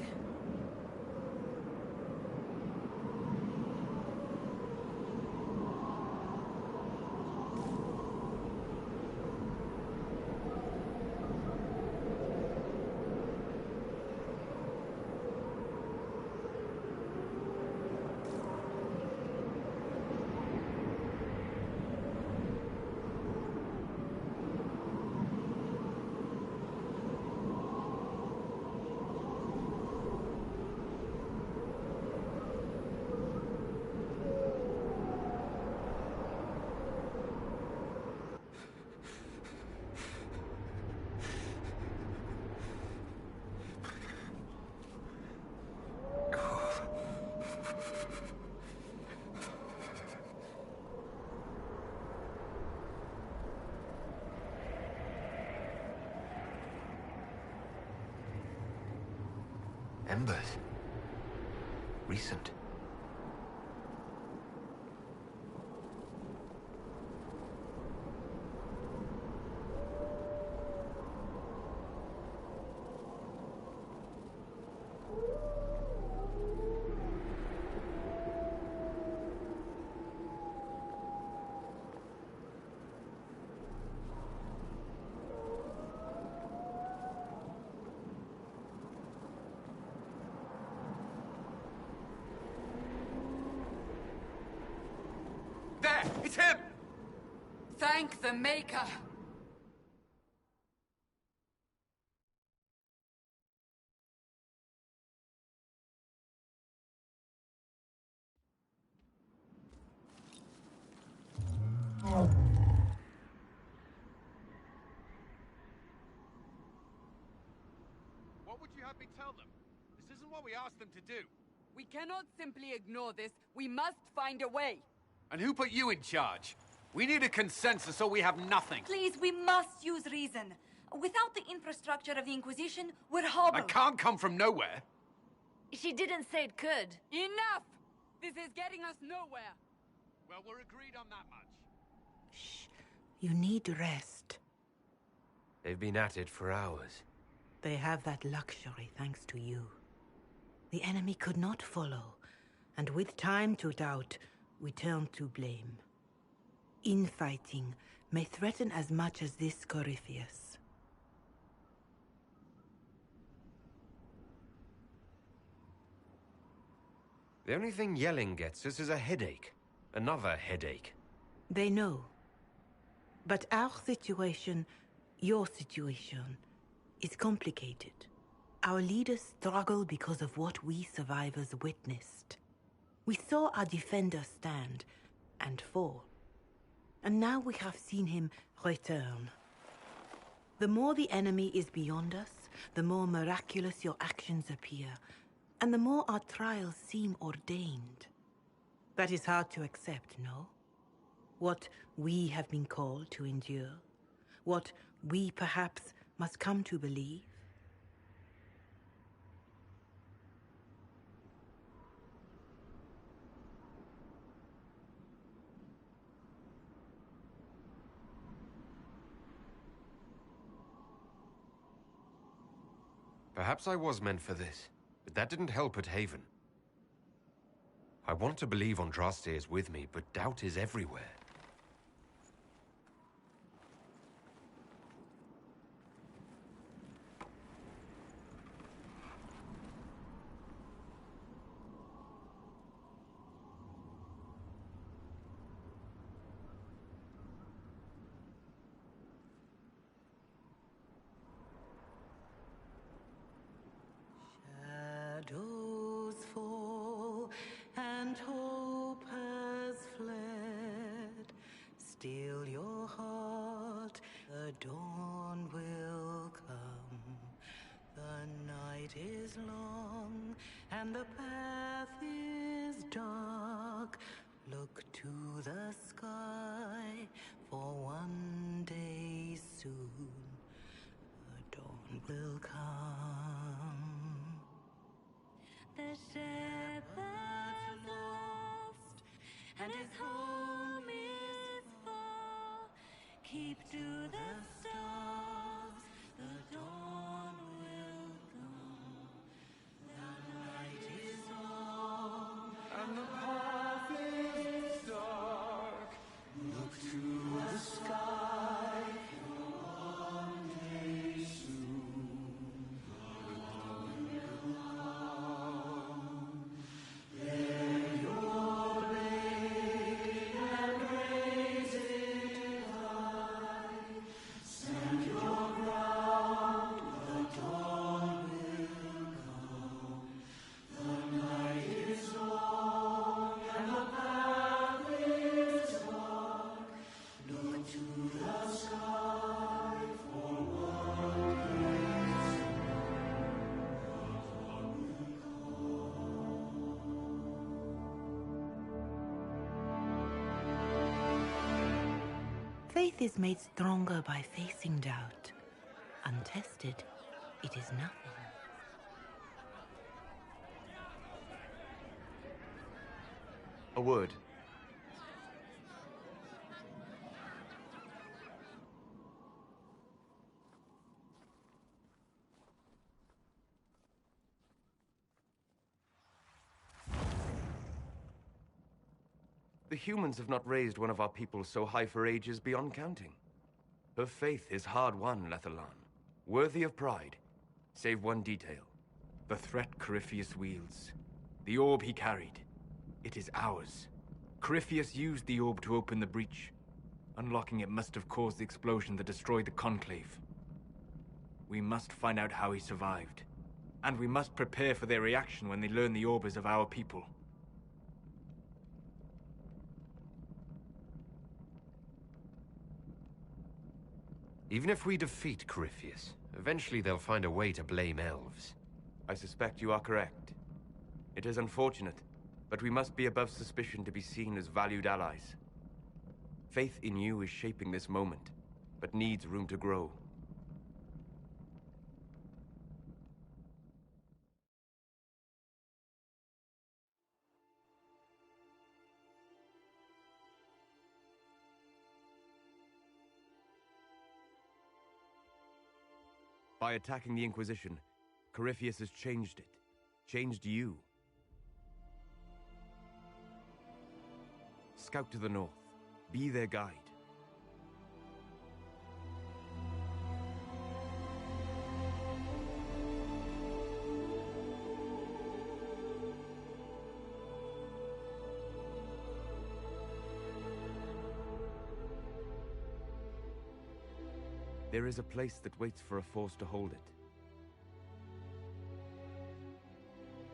Embers. Recent. There! It's him! Thank the Maker! What would you have me tell them? This isn't what we asked them to do. We cannot simply ignore this. We must find a way. And who put you in charge? We need a consensus or we have nothing. Please, we must use reason. Without the infrastructure of the Inquisition, we're hobbled. I can't come from nowhere. She didn't say it could. Enough! This is getting us nowhere. Well, we're agreed on that much. You need rest. They've been at it for hours. They have that luxury thanks to you. The enemy could not follow, and with time to doubt, we turn to blame. Infighting may threaten as much as this Corypheus. The only thing yelling gets us is a headache. Another headache. They know. But our situation, your situation, is complicated. Our leaders struggle because of what we survivors witnessed. We saw our defender stand and fall. And now we have seen him return. The more the enemy is beyond us, the more miraculous your actions appear, and the more our trials seem ordained. That is hard to accept, no? What we have been called to endure, what we perhaps must come to believe. Perhaps I was meant for this, but that didn't help at Haven. I want to believe Andraste is with me, but doubt is everywhere. Shadows fall and hope has fled. Still your heart, the dawn will come. The night is long and the path is dark. Look to the sky, for one day soon the dawn will come. The shepherd's lost, and his home is far. Keep to the stars, the dawn will come. The night is long, and the path is dark. Look to the sky, for one day soon the dawn will come. Bear your blade and raise it high. Stand your ground, the dawn will come. The night is long and the path is dark. Look to the sky, for one day Faith is made stronger by facing doubt. Untested, it is nothing. A word. The humans have not raised one of our people so high for ages beyond counting. Her faith is hard-won, Lethalan. Worthy of pride, save one detail. The threat Corypheus wields. The orb he carried. It is ours. Corypheus used the orb to open the breach. Unlocking it must have caused the explosion that destroyed the Conclave. We must find out how he survived. And we must prepare for their reaction when they learn the orb is of our people. Even if we defeat Corypheus, eventually they'll find a way to blame elves. I suspect you are correct. It is unfortunate, but we must be above suspicion to be seen as valued allies. Faith in you is shaping this moment, but needs room to grow. By attacking the Inquisition, Corypheus has changed it. Changed you. Scout to the north. Be their guide. There is a place that waits for a force to hold it.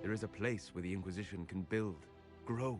There is a place where the Inquisition can build, grow.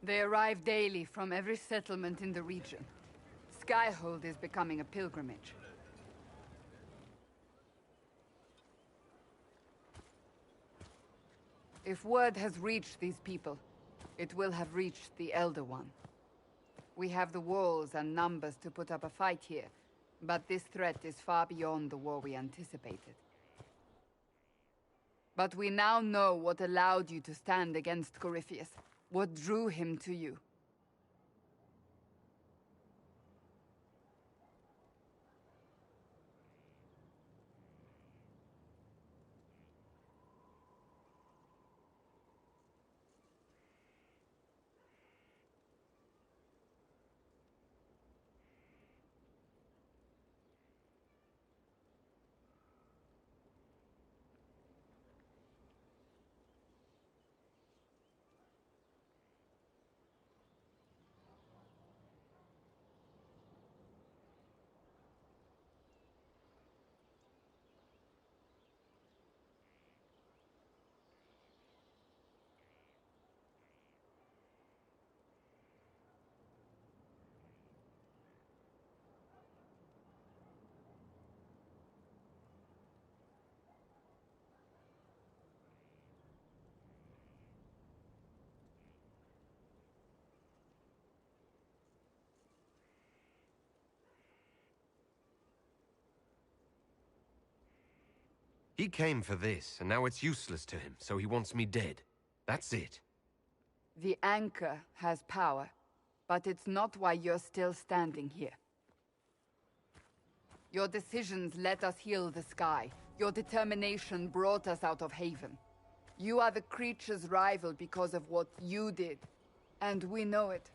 They arrive daily from every settlement in the region. Skyhold is becoming a pilgrimage. If word has reached these people, it will have reached the Elder One. We have the walls and numbers to put up a fight here, but this threat is far beyond the war we anticipated. But we now know what allowed you to stand against Corypheus, what drew him to you. He came for this, and now it's useless to him, so he wants me dead. That's it. The Anchor has power, but it's not why you're still standing here. Your decisions let us heal the sky. Your determination brought us out of Haven. You are the creature's rival because of what you did. And we know it.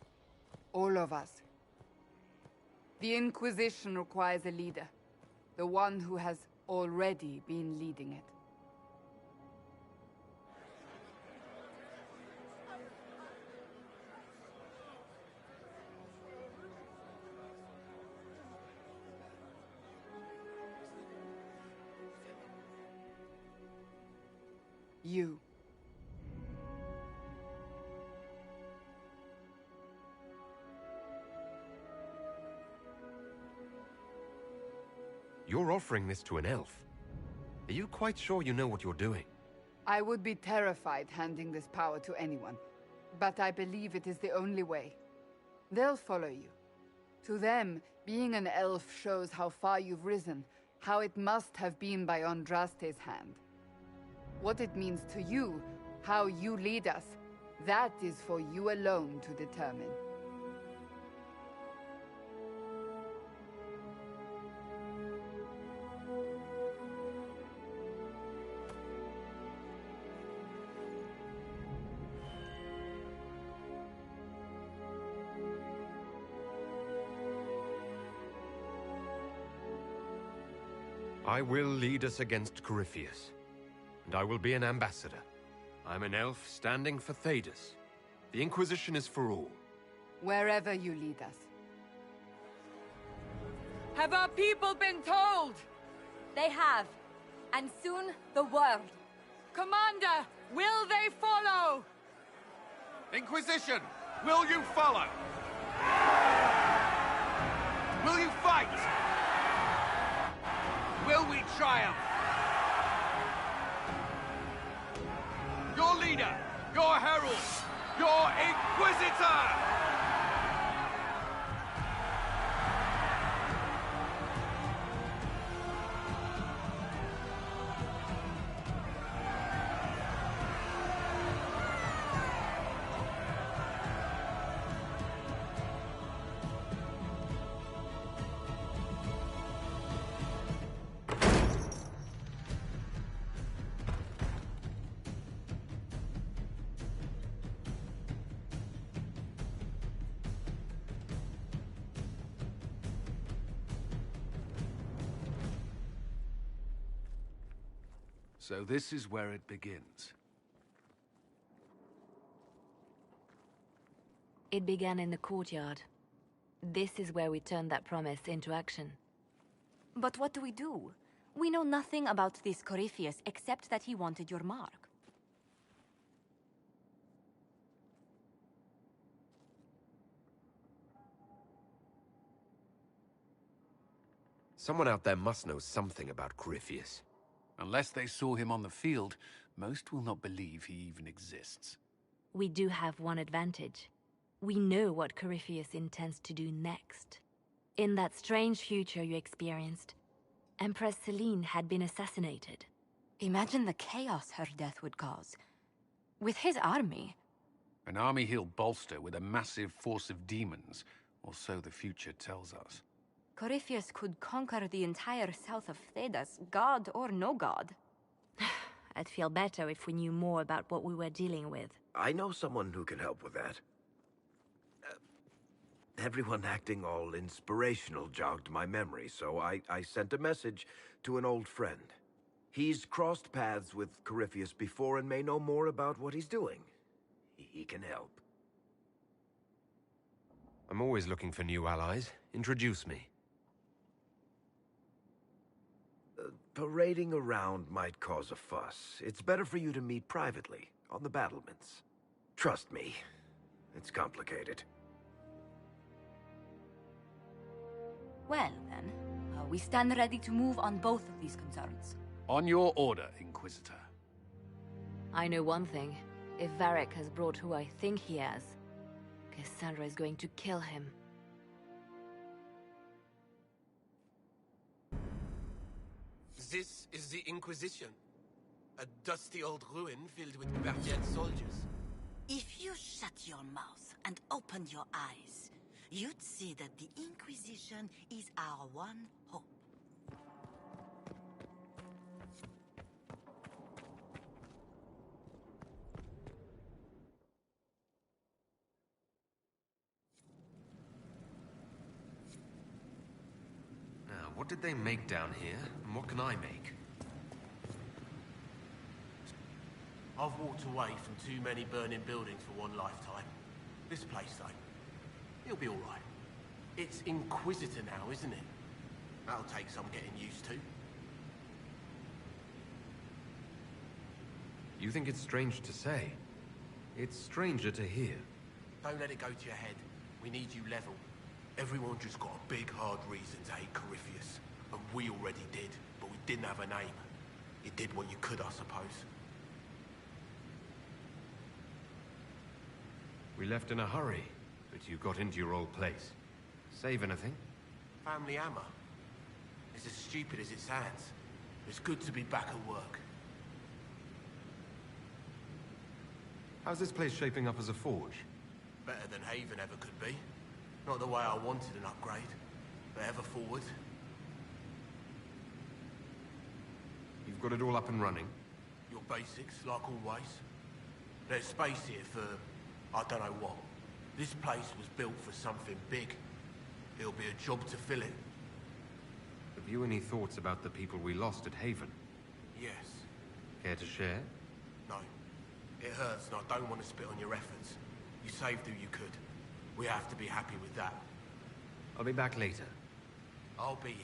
All of us. The Inquisition requires a leader. The one who has already been leading it. You. You're offering this to an elf. Are you quite sure you know what you're doing? I would be terrified handing this power to anyone, but I believe it is the only way. They'll follow you. To them, being an elf shows how far you've risen, how it must have been by Andraste's hand. What it means to you, how you lead us, that is for you alone to determine. I will lead us against Corypheus, and I will be an ambassador. I'm an elf standing for Thedas. The Inquisition is for all. Wherever you lead us. Have our people been told? They have. And soon, the world. Commander, will they follow? Inquisition, will you follow? Will you fight? Will we triumph? Your leader, your herald, your Inquisitor! So this is where it begins. It began in the courtyard. This is where we turned that promise into action. But what do we do? We know nothing about this Corypheus except that he wanted your mark. Someone out there must know something about Corypheus. Unless they saw him on the field, most will not believe he even exists. We do have one advantage. We know what Corypheus intends to do next. In that strange future you experienced, Empress Selene had been assassinated. Imagine the chaos her death would cause. With his army. An army he'll bolster with a massive force of demons, or so the future tells us. Corypheus could conquer the entire south of Thedas, god or no god. I'd feel better if we knew more about what we were dealing with. I know someone who can help with that. Everyone acting all inspirational jogged my memory, so I sent a message to an old friend. He's crossed paths with Corypheus before and may know more about what he's doing. He can help. I'm always looking for new allies. Introduce me. Parading around might cause a fuss. It's better for you to meet privately, on the battlements. Trust me, it's complicated. Well, then, we stand ready to move on both of these concerns. On your order, Inquisitor. I know one thing. If Varric has brought who I think he has, Cassandra is going to kill him. This is the Inquisition. A dusty old ruin filled with Bardian soldiers. If you shut your mouth and opened your eyes, you'd see that the Inquisition is our one hope. Now, what did they make down here, and what can I make? I've walked away from too many burning buildings for one lifetime. This place, though, it'll be all right. It's Inquisitor now, isn't it? That'll take some getting used to. You think it's strange to say? It's stranger to hear. Don't let it go to your head. We need you level. Everyone just got a big, hard reason to hate Corypheus. And we already did, but we didn't have a name. You did what you could, I suppose. We left in a hurry, but you got into your old place. Save anything? Family hammer. It's as stupid as it sounds. It's good to be back at work. How's this place shaping up as a forge? Better than Haven ever could be. Not the way I wanted an upgrade, but ever forward. You've got it all up and running? Your basics, like always. There's space here for, I don't know what. This place was built for something big. It'll be a job to fill it. Have you any thoughts about the people we lost at Haven? Yes. Care to share? No. It hurts and I don't want to spit on your efforts. You saved who you could. We have to be happy with that. I'll be back later. I'll be here.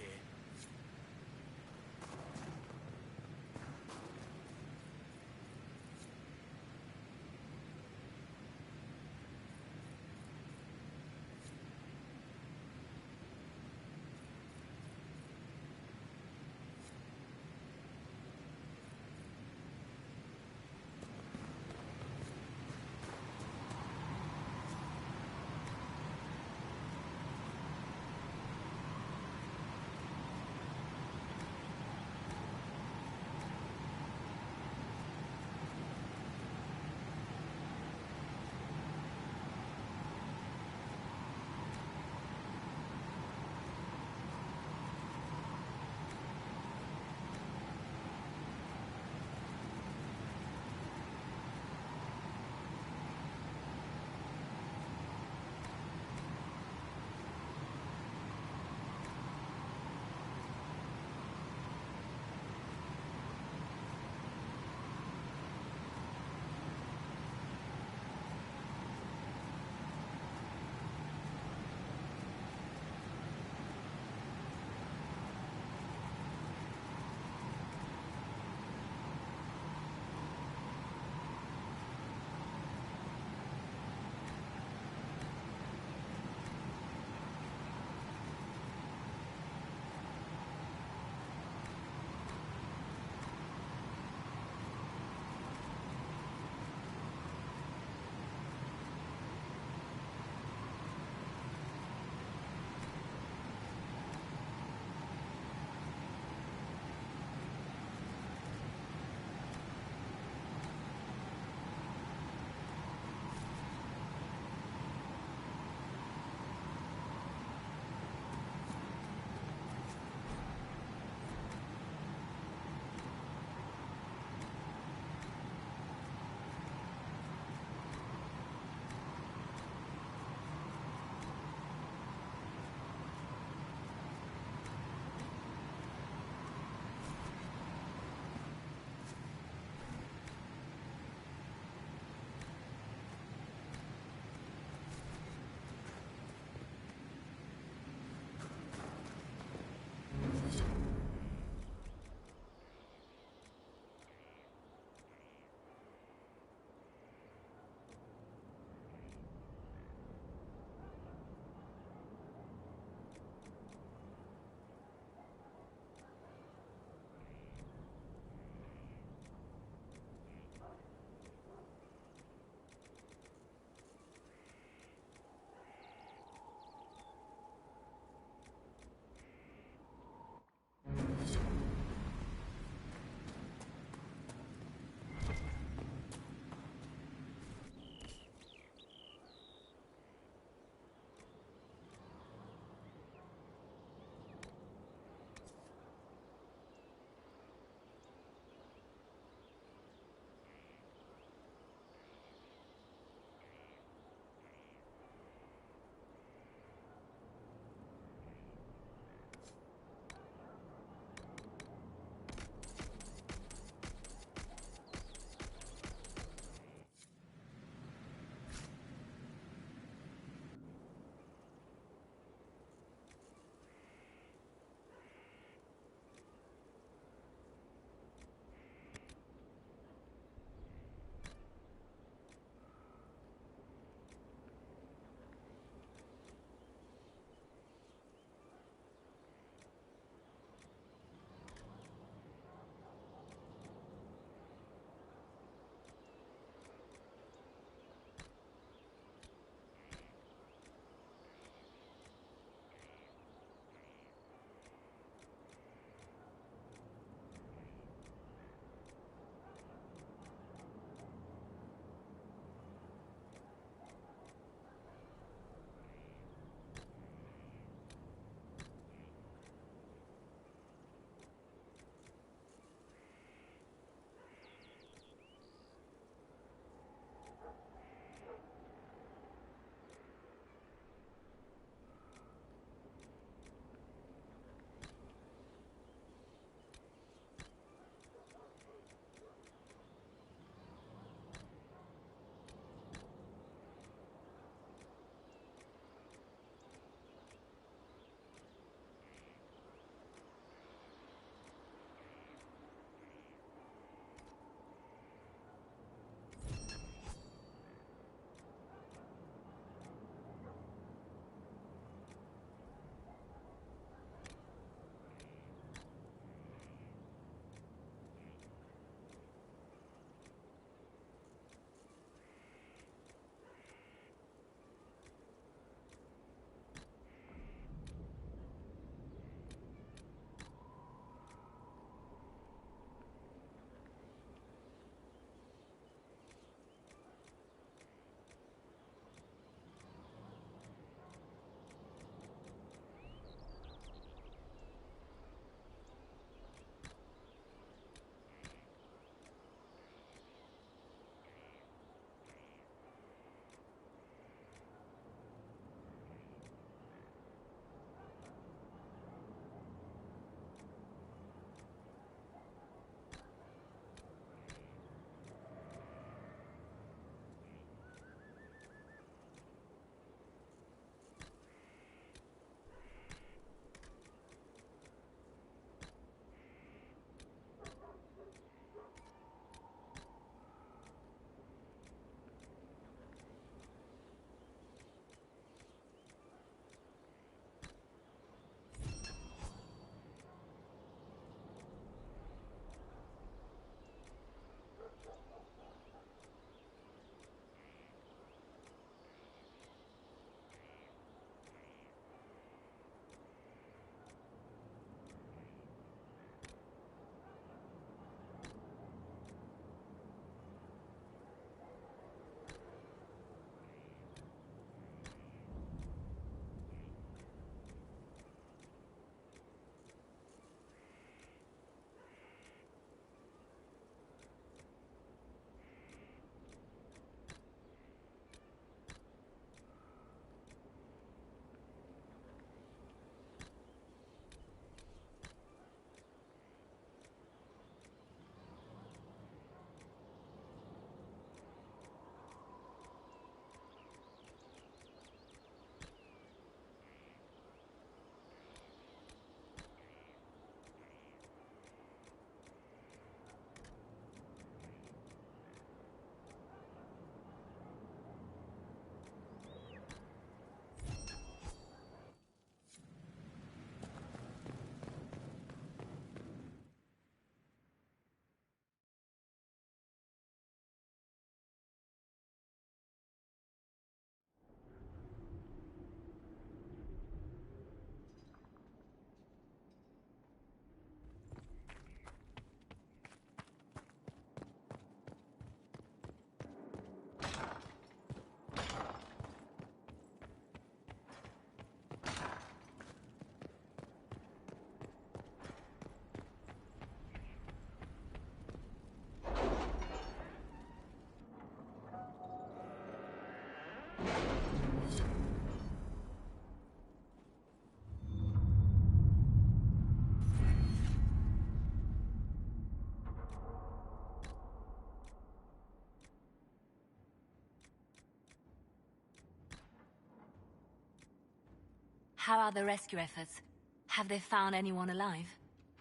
How are the rescue efforts? Have they found anyone alive?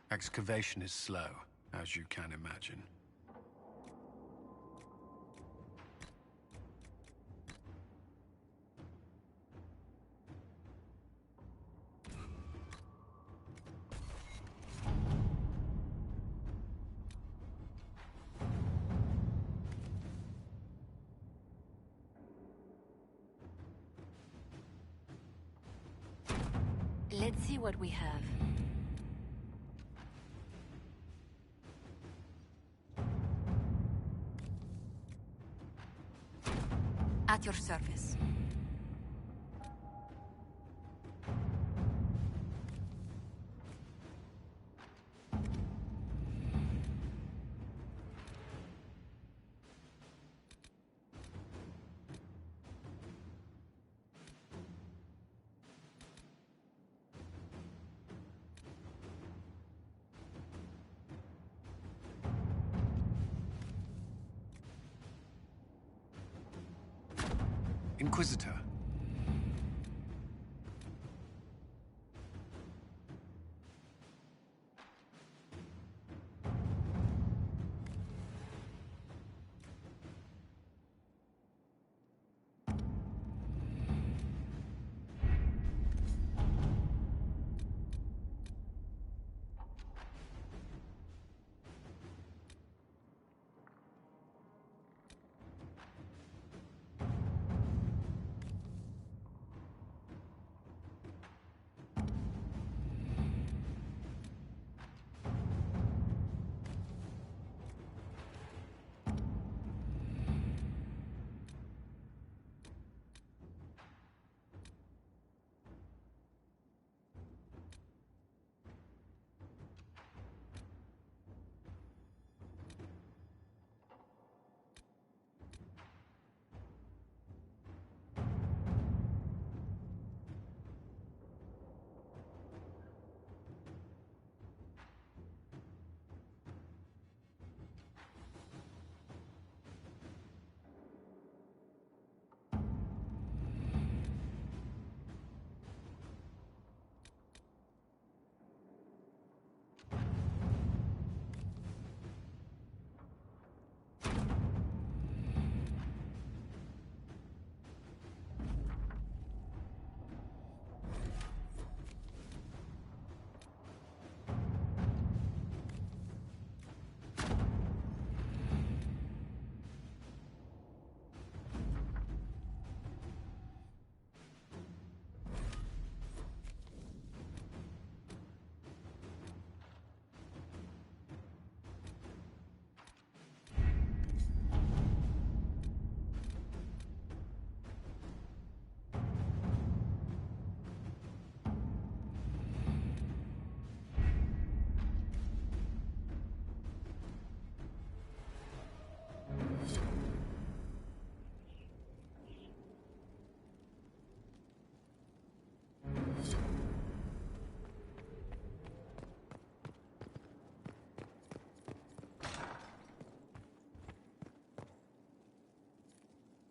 Excavation is slow, as you can imagine. Let's see what we have. At your service. Inquisitor.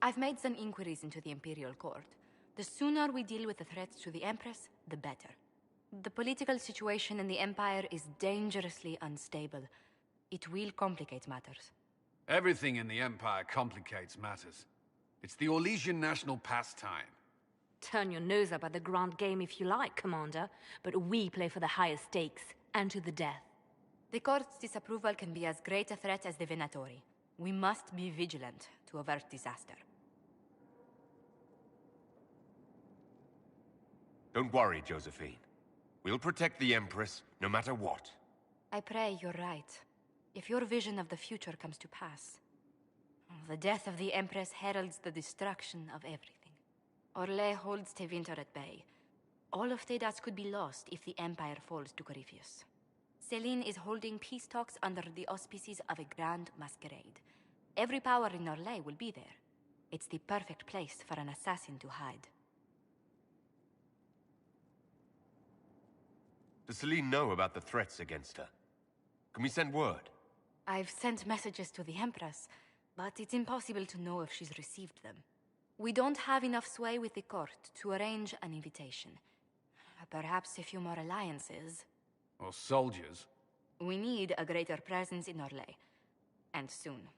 I've made some inquiries into the Imperial Court. The sooner we deal with the threats to the Empress, the better. The political situation in the Empire is dangerously unstable. It will complicate matters. Everything in the Empire complicates matters. It's the Orlesian national pastime. Turn your nose up at the grand game if you like, Commander, but we play for the highest stakes, and to the death. The Court's disapproval can be as great a threat as the Venatori. We must be vigilant to avert disaster. Don't worry, Josephine. We'll protect the Empress, no matter what. I pray you're right. If your vision of the future comes to pass, the death of the Empress heralds the destruction of everything. Orlais holds Tevinter at bay. All of Thedas could be lost if the Empire falls to Corypheus. Celine is holding peace talks under the auspices of a grand masquerade. Every power in Orlais will be there. It's the perfect place for an assassin to hide. Does Celine know about the threats against her? Can we send word? I've sent messages to the Empress, but it's impossible to know if she's received them. We don't have enough sway with the court to arrange an invitation. Perhaps a few more alliances. Or soldiers. We need a greater presence in Orlais. And soon.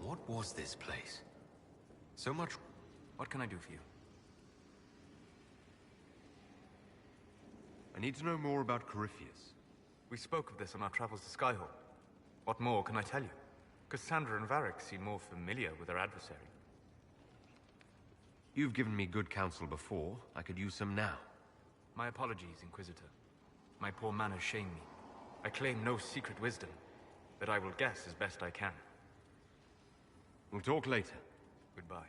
What was this place? So much... What can I do for you? I need to know more about Corypheus. We spoke of this on our travels to Skyhall. What more can I tell you? Cassandra and Varric seem more familiar with their adversary. You've given me good counsel before. I could use some now. My apologies, Inquisitor. My poor manners shame me. I claim no secret wisdom, but I will guess as best I can. We'll talk later. Goodbye.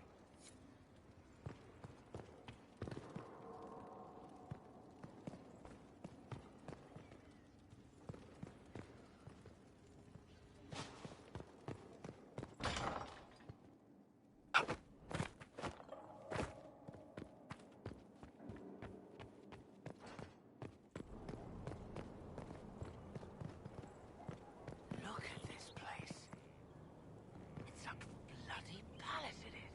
Look at this place. It's a bloody palace, it is.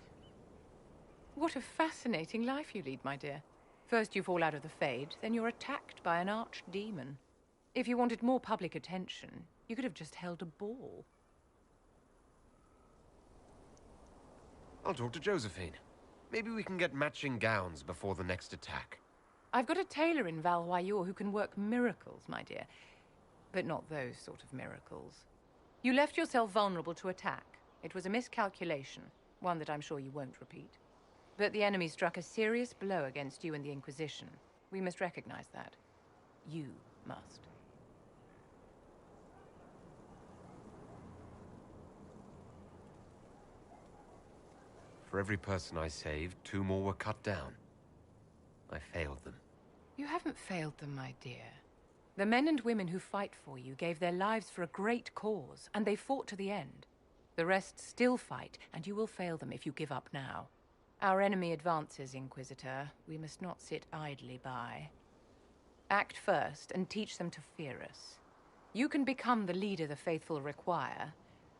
What a fascinating life you lead, my dear. First you fall out of the Fade, then you're attacked by an archdemon. If you wanted more public attention, you could have just held a ball. I'll talk to Josephine. Maybe we can get matching gowns before the next attack. I've got a tailor in Val-Royaux who can work miracles, my dear. But not those sort of miracles. You left yourself vulnerable to attack. It was a miscalculation, one that I'm sure you won't repeat. But the enemy struck a serious blow against you and the Inquisition. We must recognize that. You must. For every person I saved, 2 more were cut down. I failed them. You haven't failed them, my dear. The men and women who fight for you gave their lives for a great cause, and they fought to the end. The rest still fight, and you will fail them if you give up now. Our enemy advances, Inquisitor. We must not sit idly by. Act first, and teach them to fear us. You can become the leader the faithful require,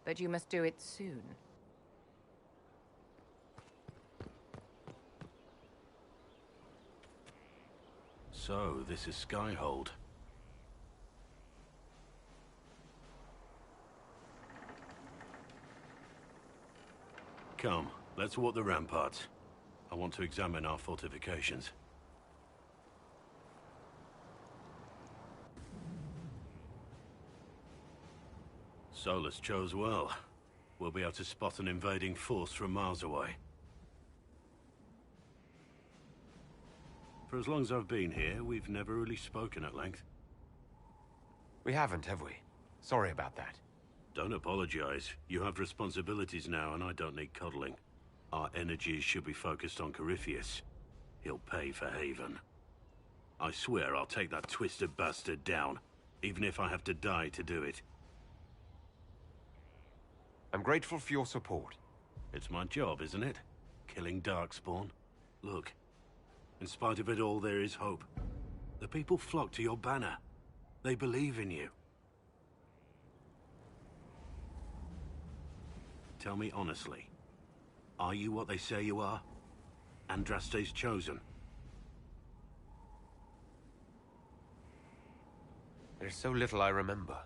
but you must do it soon. So, this is Skyhold. Come, let's walk the ramparts. I want to examine our fortifications. Solus chose well. We'll be able to spot an invading force from miles away. For as long as I've been here, we've never really spoken at length. We haven't, have we? Sorry about that. Don't apologize. You have responsibilities now, and I don't need coddling. Our energies should be focused on Corypheus. He'll pay for Haven. I swear I'll take that twisted bastard down, even if I have to die to do it. I'm grateful for your support. It's my job, isn't it? Killing Darkspawn. Look, in spite of it all, there is hope. The people flock to your banner. They believe in you. Tell me honestly, are you what they say you are? Andraste's chosen? There's so little I remember.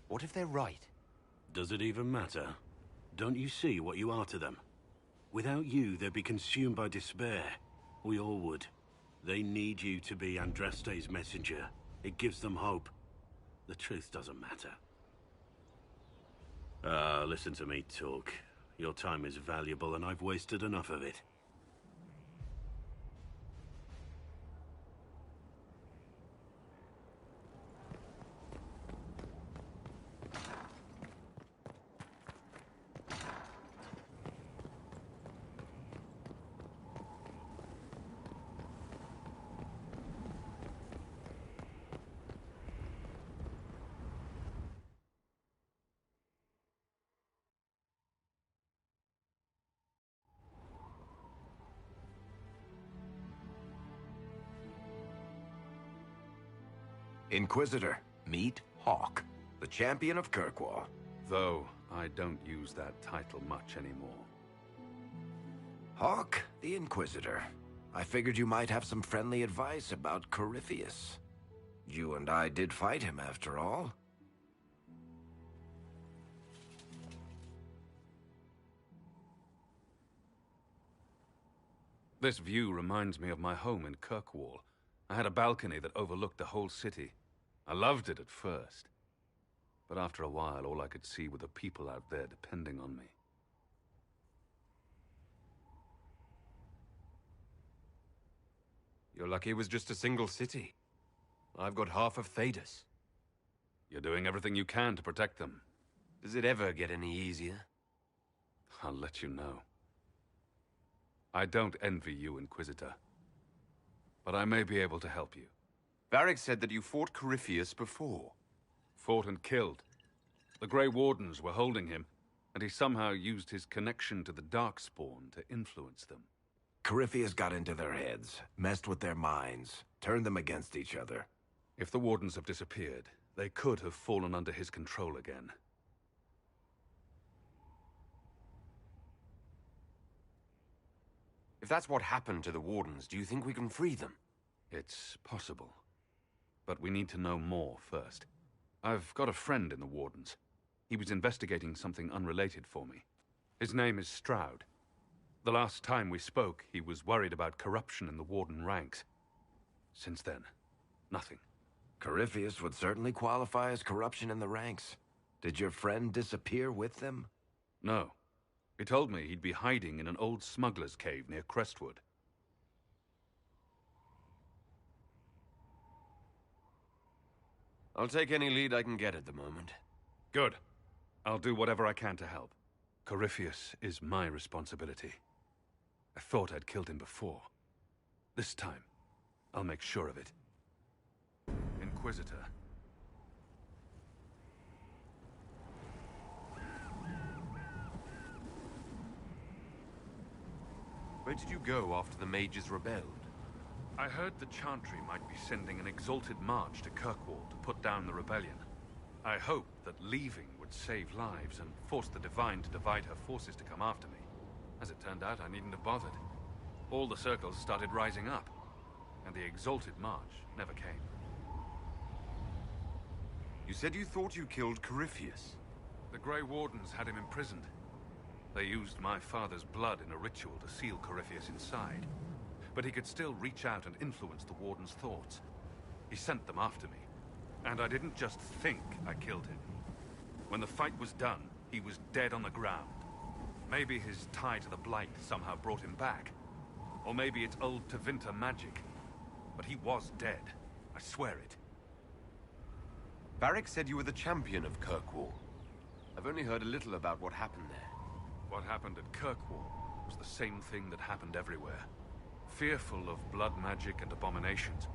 What if they're right? Does it even matter? Don't you see what you are to them? Without you, they'd be consumed by despair. We all would. They need you to be Andraste's messenger. It gives them hope. The truth doesn't matter. Listen to me talk. Your time is valuable and I've wasted enough of it. Inquisitor, meet Hawk, the champion of Kirkwall. Though I don't use that title much anymore. Hawk, the Inquisitor. I figured you might have some friendly advice about Corypheus. You and I did fight him, after all. This view reminds me of my home in Kirkwall. I had a balcony that overlooked the whole city. I loved it at first. But after a while, all I could see were the people out there depending on me. You're lucky it was just a single city. I've got half of Thedas. You're doing everything you can to protect them. Does it ever get any easier? I'll let you know. I don't envy you, Inquisitor. But I may be able to help you. Varric said that you fought Corypheus before. Fought and killed. The Grey Wardens were holding him, and he somehow used his connection to the Darkspawn to influence them. Corypheus got into their heads, messed with their minds, turned them against each other. If the Wardens have disappeared, they could have fallen under his control again. If that's what happened to the Wardens, do you think we can free them? It's possible. But we need to know more first. I've got a friend in the Wardens. He was investigating something unrelated for me. His name is Stroud. The last time we spoke, he was worried about corruption in the Warden ranks. Since then, nothing. Corypheus would certainly qualify as corruption in the ranks. Did your friend disappear with them? No. He told me he'd be hiding in an old smuggler's cave near Crestwood. I'll take any lead I can get at the moment. Good. I'll do whatever I can to help. Corypheus is my responsibility. I thought I'd killed him before. This time, I'll make sure of it. Inquisitor. Where did you go after the mages rebelled? I heard the Chantry might be sending an exalted march to Kirkwall to put down the rebellion. I hoped that leaving would save lives and force the Divine to divide her forces to come after me. As it turned out, I needn't have bothered. All the circles started rising up, and the exalted march never came. You said you thought you killed Corypheus. The Grey Wardens had him imprisoned. They used my father's blood in a ritual to seal Corypheus inside. But he could still reach out and influence the Warden's thoughts. He sent them after me. And I didn't just think I killed him. When the fight was done, he was dead on the ground. Maybe his tie to the Blight somehow brought him back. Or maybe it's old Tevinter magic. But he was dead. I swear it. Varric said you were the champion of Kirkwall. I've only heard a little about what happened there. What happened at Kirkwall was the same thing that happened everywhere. Fearful of blood magic and abominations,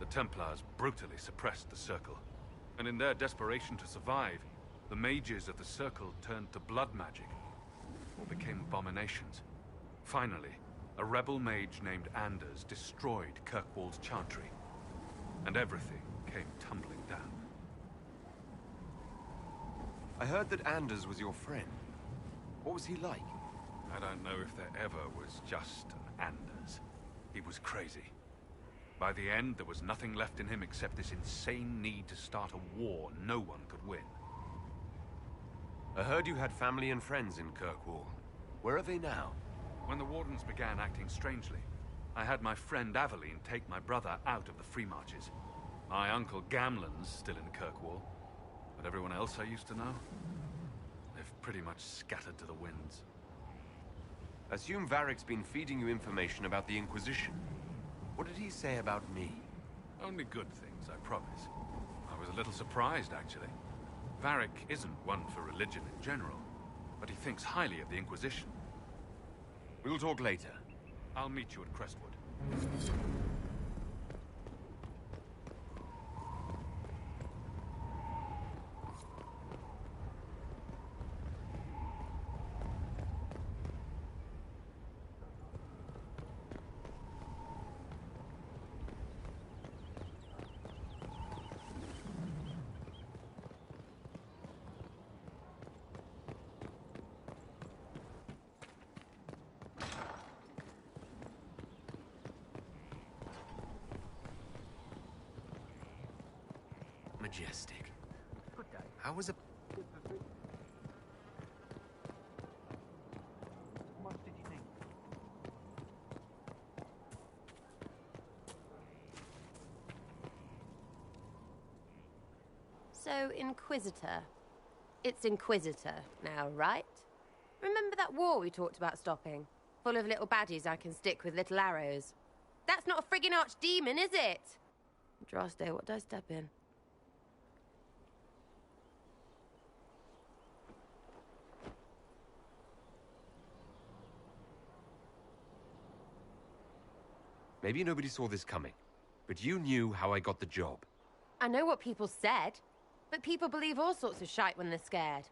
the Templars brutally suppressed the Circle. And in their desperation to survive, the mages of the Circle turned to blood magic, or became abominations. Finally, a rebel mage named Anders destroyed Kirkwall's Chantry, and everything came tumbling down. I heard that Anders was your friend. What was he like? I don't know if there ever was just an Anders. He was crazy. By the end, there was nothing left in him except this insane need to start a war no one could win. I heard you had family and friends in Kirkwall. Where are they now? When the Wardens began acting strangely, I had my friend Aveline take my brother out of the Free Marches. My uncle Gamlen's still in Kirkwall, but everyone else I used to know, they've pretty much scattered to the winds. Assume Varric's been feeding you information about the Inquisition. What did he say about me? Only good things, I promise. I was a little surprised, actually. Varric isn't one for religion in general, but he thinks highly of the Inquisition. We'll talk later. I'll meet you at Crestwood. majestic. Good day. How was a... How much did you think? So, Inquisitor. It's Inquisitor now, right? Remember that war we talked about stopping? Full of little baddies I can stick with little arrows. That's not a friggin' archdemon, is it? Droste, what did I step in? Maybe nobody saw this coming, but you knew how I got the job. I know what people said, but people believe all sorts of shite when they're scared.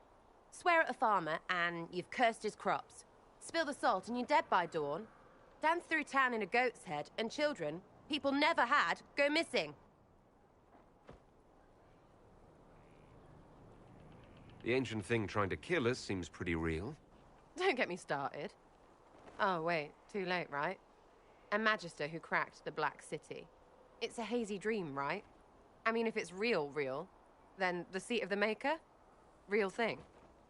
Swear at a farmer and you've cursed his crops. Spill the salt and you're dead by dawn. Dance through town in a goat's head and children, people never had, go missing. The ancient thing trying to kill us seems pretty real. Don't get me started. Oh, wait, too late, right? A magister who cracked the Black City. It's a hazy dream, right? I mean, if it's real, then the seat of the Maker? Real thing.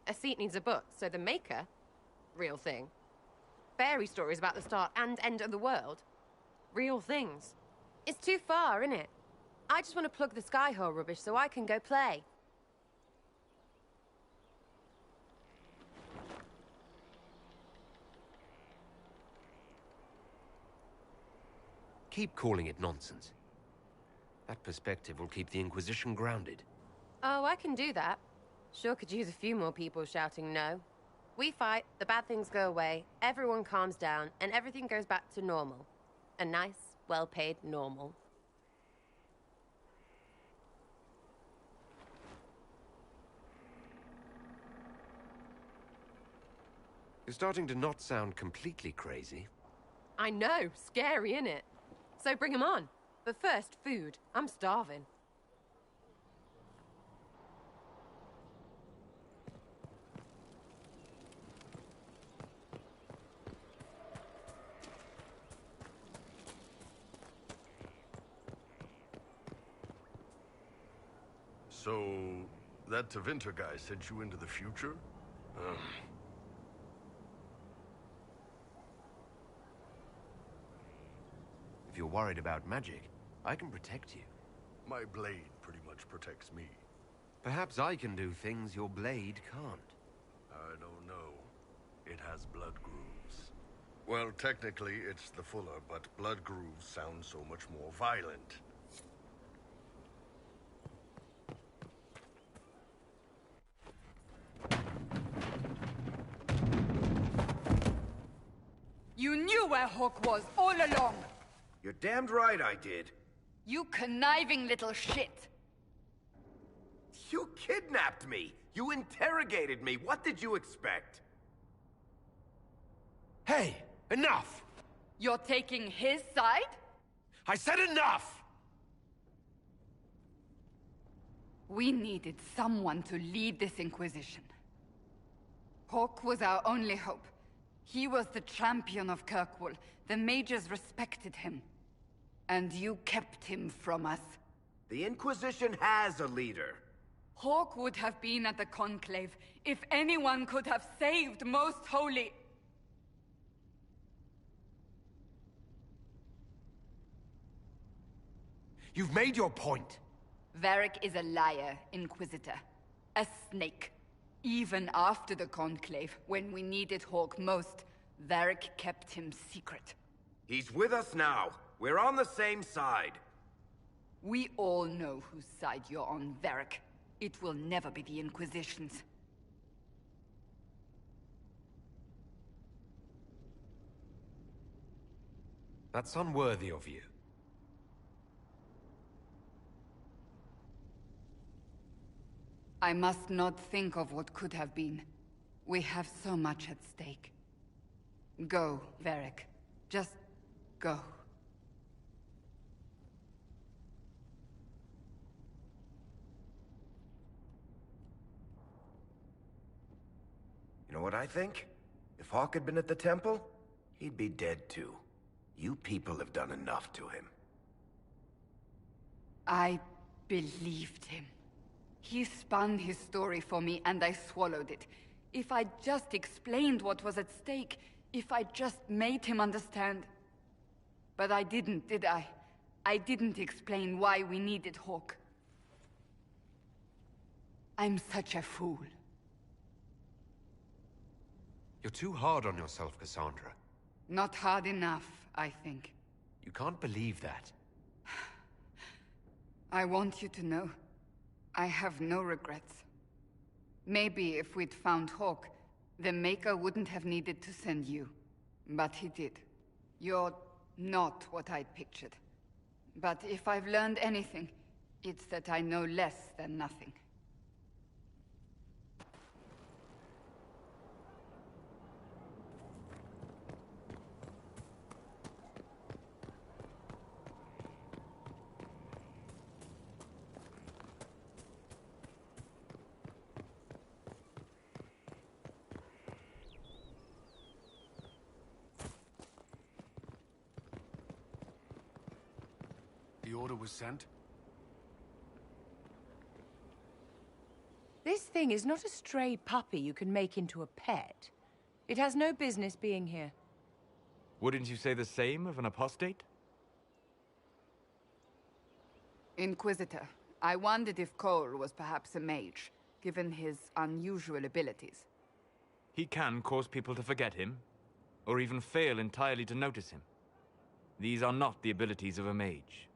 A seat needs a book, so the Maker? Real thing. Fairy stories about the start and end of the world? Real things. It's too far, innit? I just want to plug the Skyhole rubbish so I can go play. Keep calling it nonsense. That perspective will keep the Inquisition grounded. Oh, I can do that. Sure could use a few more people shouting no. We fight, the bad things go away, everyone calms down, and everything goes back to normal. A nice, well-paid normal. You're starting to not sound completely crazy. I know, scary, innit? So bring 'em on. But first, food. I'm starving. So, that Tevinter guy sent you into the future? If you're worried about magic, I can protect you. My blade pretty much protects me. Perhaps I can do things your blade can't. I don't know. It has blood grooves. Well, technically, it's the fuller, but blood grooves sound so much more violent. You knew where Hawk was all along! You're damned right I did. You conniving little shit! You kidnapped me! You interrogated me! What did you expect? Hey! Enough! You're taking his side? I said enough! We needed someone to lead this Inquisition. Hawk was our only hope. He was the champion of Kirkwall. The mages respected him. And you kept him from us. The Inquisition has a leader. Hawk would have been at the Conclave if anyone could have saved Most Holy... You've made your point. Varric is a liar, Inquisitor. A snake. Even after the Conclave, when we needed Hawk most, Varric kept him secret. He's with us now. We're on the same side. We all know whose side you're on, Varric. It will never be the Inquisition's. That's unworthy of you. I must not think of what could have been. We have so much at stake. Go, Varric. Just go. You know what I think? If Hawk had been at the temple, he'd be dead too. You people have done enough to him. I believed him. He spun his story for me and I swallowed it. If I just explained what was at stake, if I just made him understand. But I didn't, did I? I didn't explain why we needed Hawk. I'm such a fool. You're too hard on yourself, Cassandra. Not hard enough, I think. You can't believe that. I want you to know, I have no regrets. Maybe if we'd found Hawk, the Maker wouldn't have needed to send you. But he did. You're not what I'd pictured. But if I've learned anything, it's that I know less than nothing. The order was sent? This thing is not a stray puppy you can make into a pet. It has no business being here. Wouldn't you say the same of an apostate? Inquisitor, I wondered if Cole was perhaps a mage, given his unusual abilities. He can cause people to forget him, or even fail entirely to notice him. These are not the abilities of a mage.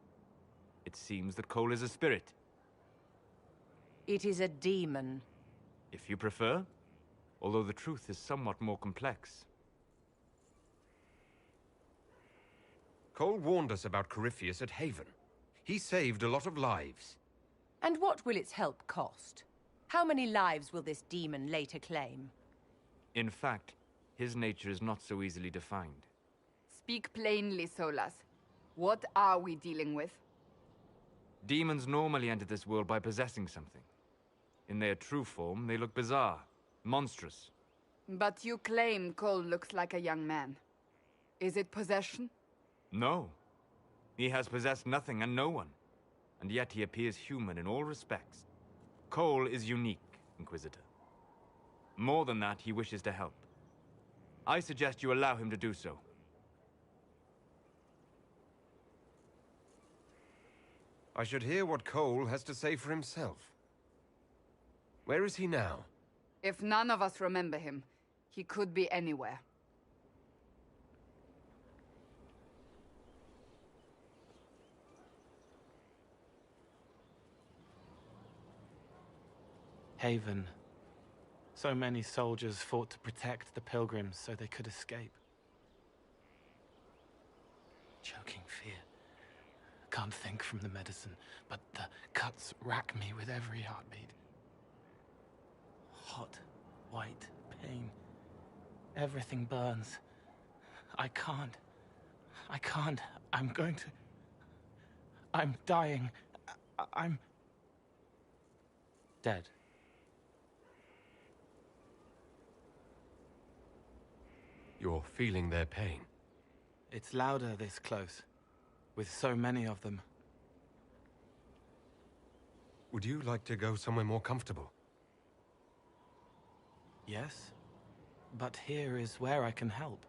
It seems that Cole is a spirit. It is a demon. If you prefer, although the truth is somewhat more complex. Cole warned us about Corypheus at Haven. He saved a lot of lives. And what will its help cost? How many lives will this demon later claim? In fact, his nature is not so easily defined. Speak plainly, Solas. What are we dealing with? Demons normally enter this world by possessing something. In their true form, they look bizarre, monstrous. But you claim Cole looks like a young man. Is it possession? No. He has possessed nothing and no one. And yet he appears human in all respects. Cole is unique, Inquisitor. More than that, he wishes to help. I suggest you allow him to do so. I should hear what Cole has to say for himself. Where is he now? If none of us remember him, he could be anywhere. Haven. So many soldiers fought to protect the pilgrims so they could escape. Choking fear. Can't think from the medicine, but the cuts rack me with every heartbeat. Hot, white pain. Everything burns. I can't. I'm going to... I'm dying. I'm... dead. You're feeling their pain. It's louder this close, with so many of them. Would you like to go somewhere more comfortable? Yes, but here is where I can help.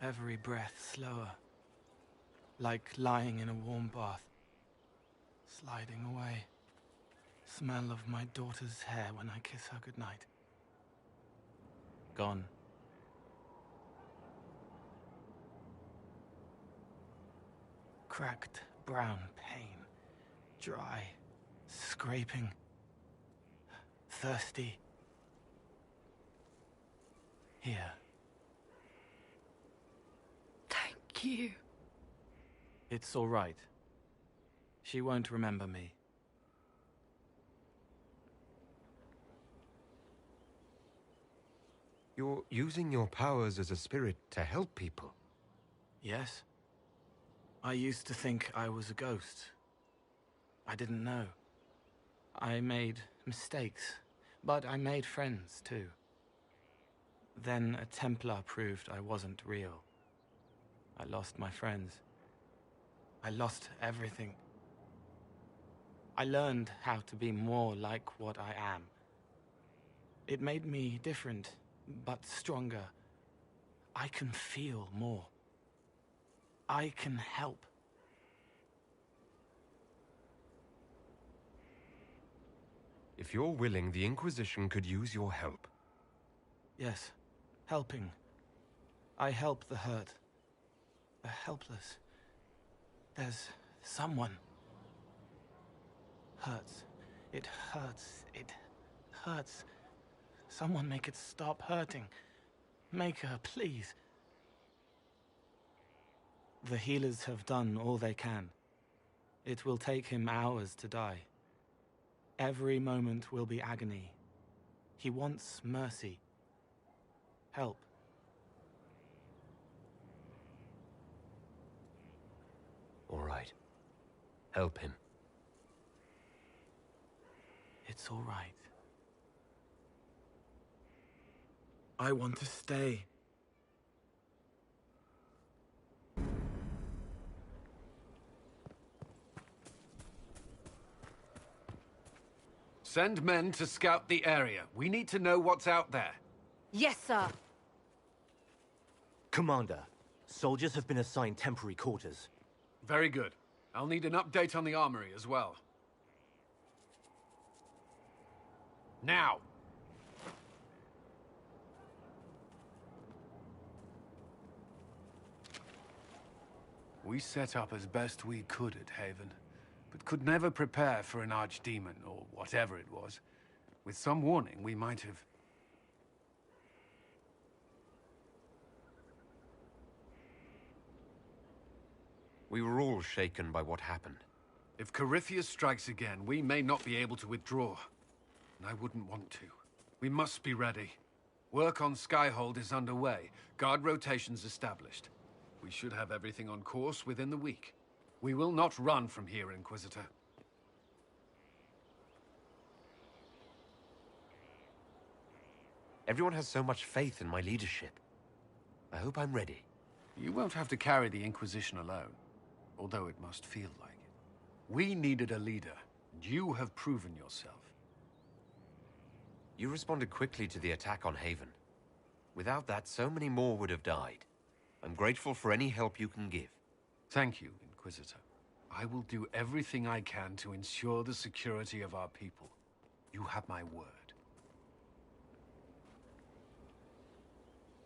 Every breath slower, like lying in a warm bath, sliding away. Smell of my daughter's hair when I kiss her goodnight. Gone. Cracked brown pain, dry, scraping, thirsty. Here. Thank you. It's all right. She won't remember me. You're using your powers as a spirit to help people. Yes? I used to think I was a ghost. I didn't know. I made mistakes, but I made friends too. Then a Templar proved I wasn't real. I lost my friends. I lost everything. I learned how to be more like what I am. It made me different, but stronger. I can feel more. I can help. If you're willing, the Inquisition could use your help. Yes, helping. I help the hurt. The helpless. There's someone. Hurts. It hurts. It hurts. Someone make it stop hurting. Make her, please. The healers have done all they can. It will take him hours to die. Every moment will be agony. He wants mercy. Help. All right. Help him. It's all right. I want to stay. Send men to scout the area. We need to know what's out there. Yes, sir. Commander, soldiers have been assigned temporary quarters. Very good. I'll need an update on the armory as well. Now! We set up as best we could at Haven, but could never prepare for an archdemon, or whatever it was. With some warning, we might have... We were all shaken by what happened. If Corypheus strikes again, we may not be able to withdraw. And I wouldn't want to. We must be ready. Work on Skyhold is underway. Guard rotations established. We should have everything on course within the week. We will not run from here, Inquisitor. Everyone has so much faith in my leadership. I hope I'm ready. You won't have to carry the Inquisition alone, although it must feel like it. We needed a leader, and you have proven yourself. You responded quickly to the attack on Haven. Without that, so many more would have died. I'm grateful for any help you can give. Thank you, Inquisitor. I will do everything I can to ensure the security of our people. You have my word.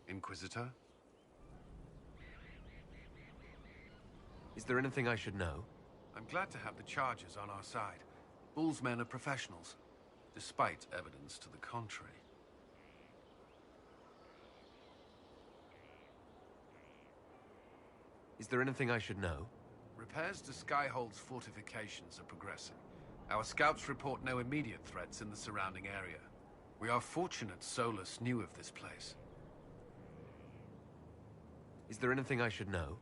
Inquisitor? Is there anything I should know? I'm glad to have the Chargers on our side. Bull's men are professionals, despite evidence to the contrary. Is there anything I should know? Repairs to Skyhold's fortifications are progressing. Our scouts report no immediate threats in the surrounding area. We are fortunate Solus knew of this place. Is there anything I should know?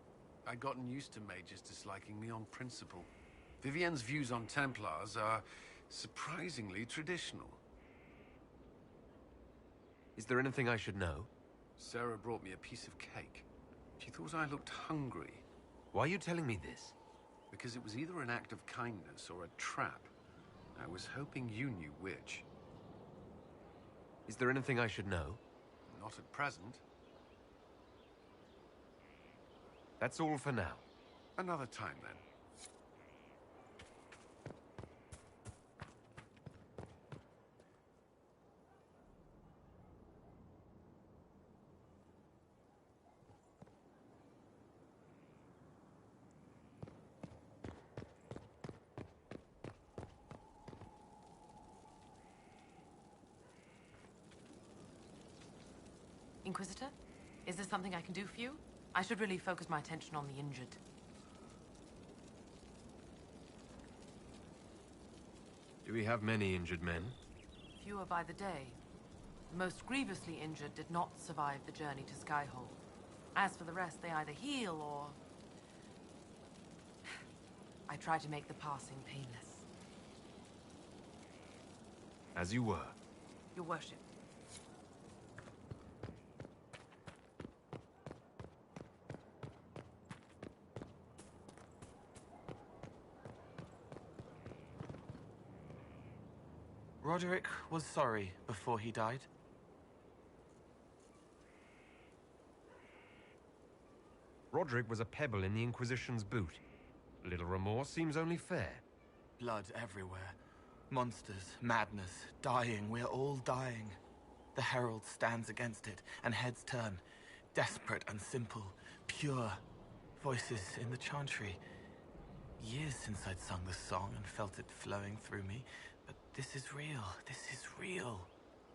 I'd gotten used to mages disliking me on principle. Vivienne's views on Templars are surprisingly traditional. Is there anything I should know? Sarah brought me a piece of cake. She thought I looked hungry. Why are you telling me this? Because it was either an act of kindness or a trap. I was hoping you knew which. Is there anything I should know? Not at present. That's all for now. Another time, then. Inquisitor? Is there something I can do for you? I should really focus my attention on the injured. Do we have many injured men? Fewer by the day. The most grievously injured did not survive the journey to Skyhold. As for the rest, they either heal or... I try to make the passing painless. As you were. Your worship. Roderick was sorry before he died. Roderick was a pebble in the Inquisition's boot. A little remorse seems only fair. Blood everywhere. Monsters, madness, dying. We're all dying. The Herald stands against it, and heads turn. Desperate and simple, pure. Voices in the chantry. Years since I'd sung the song and felt it flowing through me, but this is real. This is real.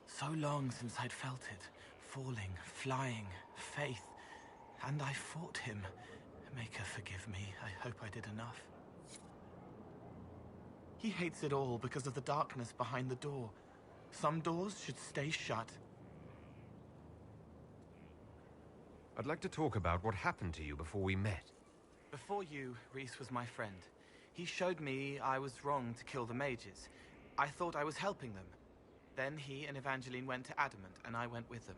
So long since I'd felt it. Falling, flying, faith. And I fought him. Maker, forgive me. I hope I did enough. He hates it all because of the darkness behind the door. Some doors should stay shut. I'd like to talk about what happened to you before we met. Before you, Rhys was my friend. He showed me I was wrong to kill the mages. I thought I was helping them. Then he and Evangeline went to Adamant, and I went with them.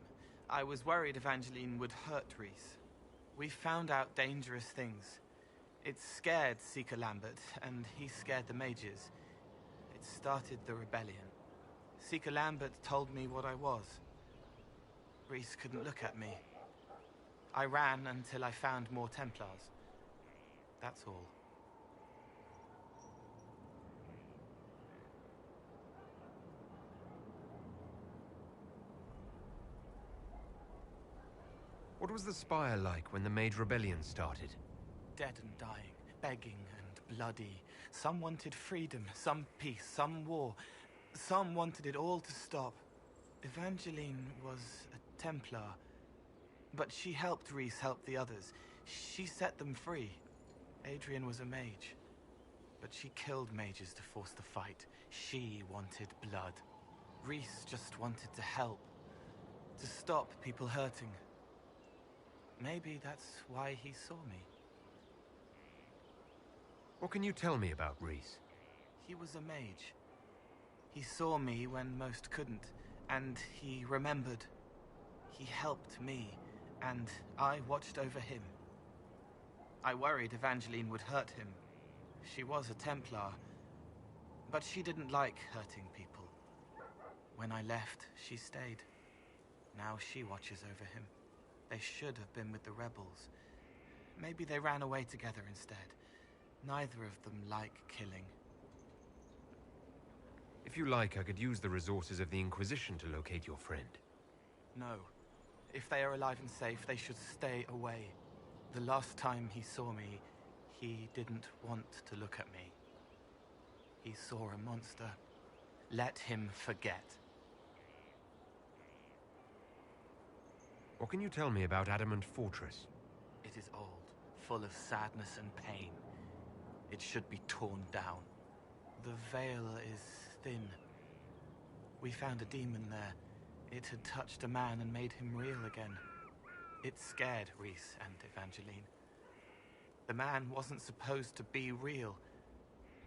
I was worried Evangeline would hurt Rhys. We found out dangerous things. It scared Seeker Lambert, and he scared the mages. It started the rebellion. Seeker Lambert told me what I was. Rhys couldn't look at me. I ran until I found more Templars. That's all. What was the Spire like when the Mage Rebellion started? Dead and dying, begging and bloody. Some wanted freedom, some peace, some war. Some wanted it all to stop. Evangeline was a Templar, but she helped Rhys help the others. She set them free. Adrian was a mage, but she killed mages to force the fight. She wanted blood. Rhys just wanted to help, to stop people hurting. Maybe that's why he saw me. What can you tell me about Rhys? He was a mage. He saw me when most couldn't, and he remembered. He helped me, and I watched over him. I worried Evangeline would hurt him. She was a Templar, but she didn't like hurting people. When I left, she stayed. Now she watches over him. They should have been with the rebels. Maybe they ran away together instead. Neither of them like killing. If you like, I could use the resources of the Inquisition to locate your friend. No. If they are alive and safe, they should stay away. The last time he saw me, he didn't want to look at me. He saw a monster. Let him forget. What can you tell me about Adamant Fortress? It is old, full of sadness and pain. It should be torn down. The veil is thin. We found a demon there. It had touched a man and made him real again. It scared Rhys and Evangeline. The man wasn't supposed to be real.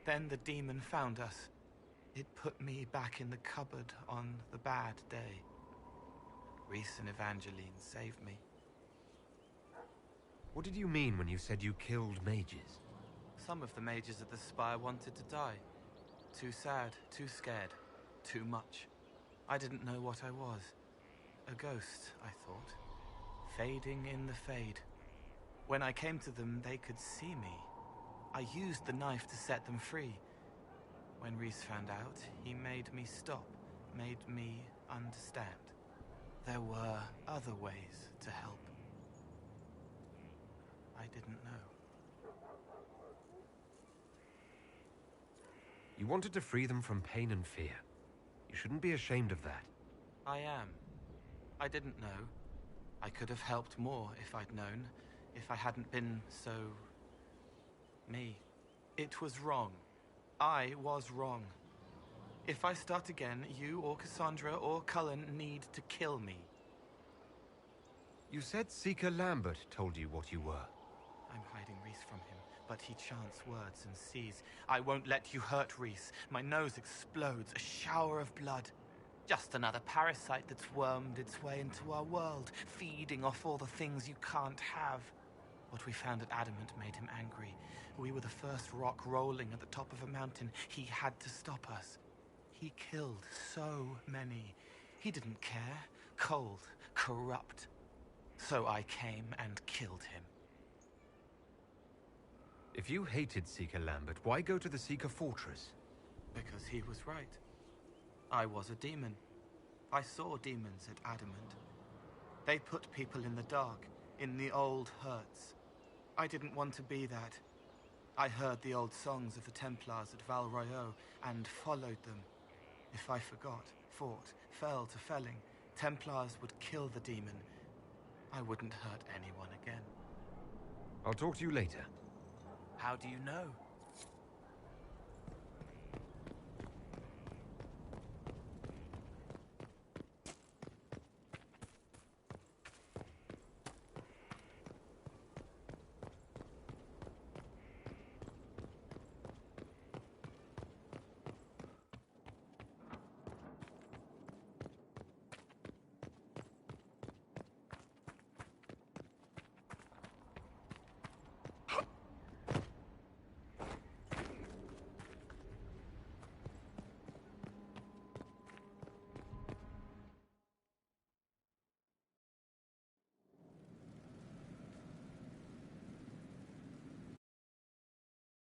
Then the demon found us. It put me back in the cupboard on the bad day. Rhys and Evangeline saved me. What did you mean when you said you killed mages? Some of the mages at the Spire wanted to die. Too sad, too scared, too much. I didn't know what I was. A ghost, I thought. Fading in the fade. When I came to them, they could see me. I used the knife to set them free. When Rhys found out, he made me stop, made me understand. There were other ways to help. I didn't know. You wanted to free them from pain and fear. You shouldn't be ashamed of that. I am. I didn't know. I could have helped more if I'd known, if I hadn't been so... me. It was wrong. I was wrong. If I start again, you or Cassandra or Cullen need to kill me. You said Seeker Lambert told you what you were. I'm hiding Rhys from him, but he chants words and sees. I won't let you hurt Rhys. My nose explodes, a shower of blood. Just another parasite that's wormed its way into our world, feeding off all the things you can't have. What we found at Adamant made him angry. We were the first rock rolling at the top of a mountain. He had to stop us. He killed so many. He didn't care. Cold, corrupt. So I came and killed him. If you hated Seeker Lambert, why go to the Seeker Fortress? Because he was right. I was a demon. I saw demons at Adamant. They put people in the dark, in the old hurts. I didn't want to be that. I heard the old songs of the Templars at Val Royeaux and followed them. If I forgot, fought, fell to felling, Templars would kill the demon. I wouldn't hurt anyone again. I'll talk to you later. How do you know?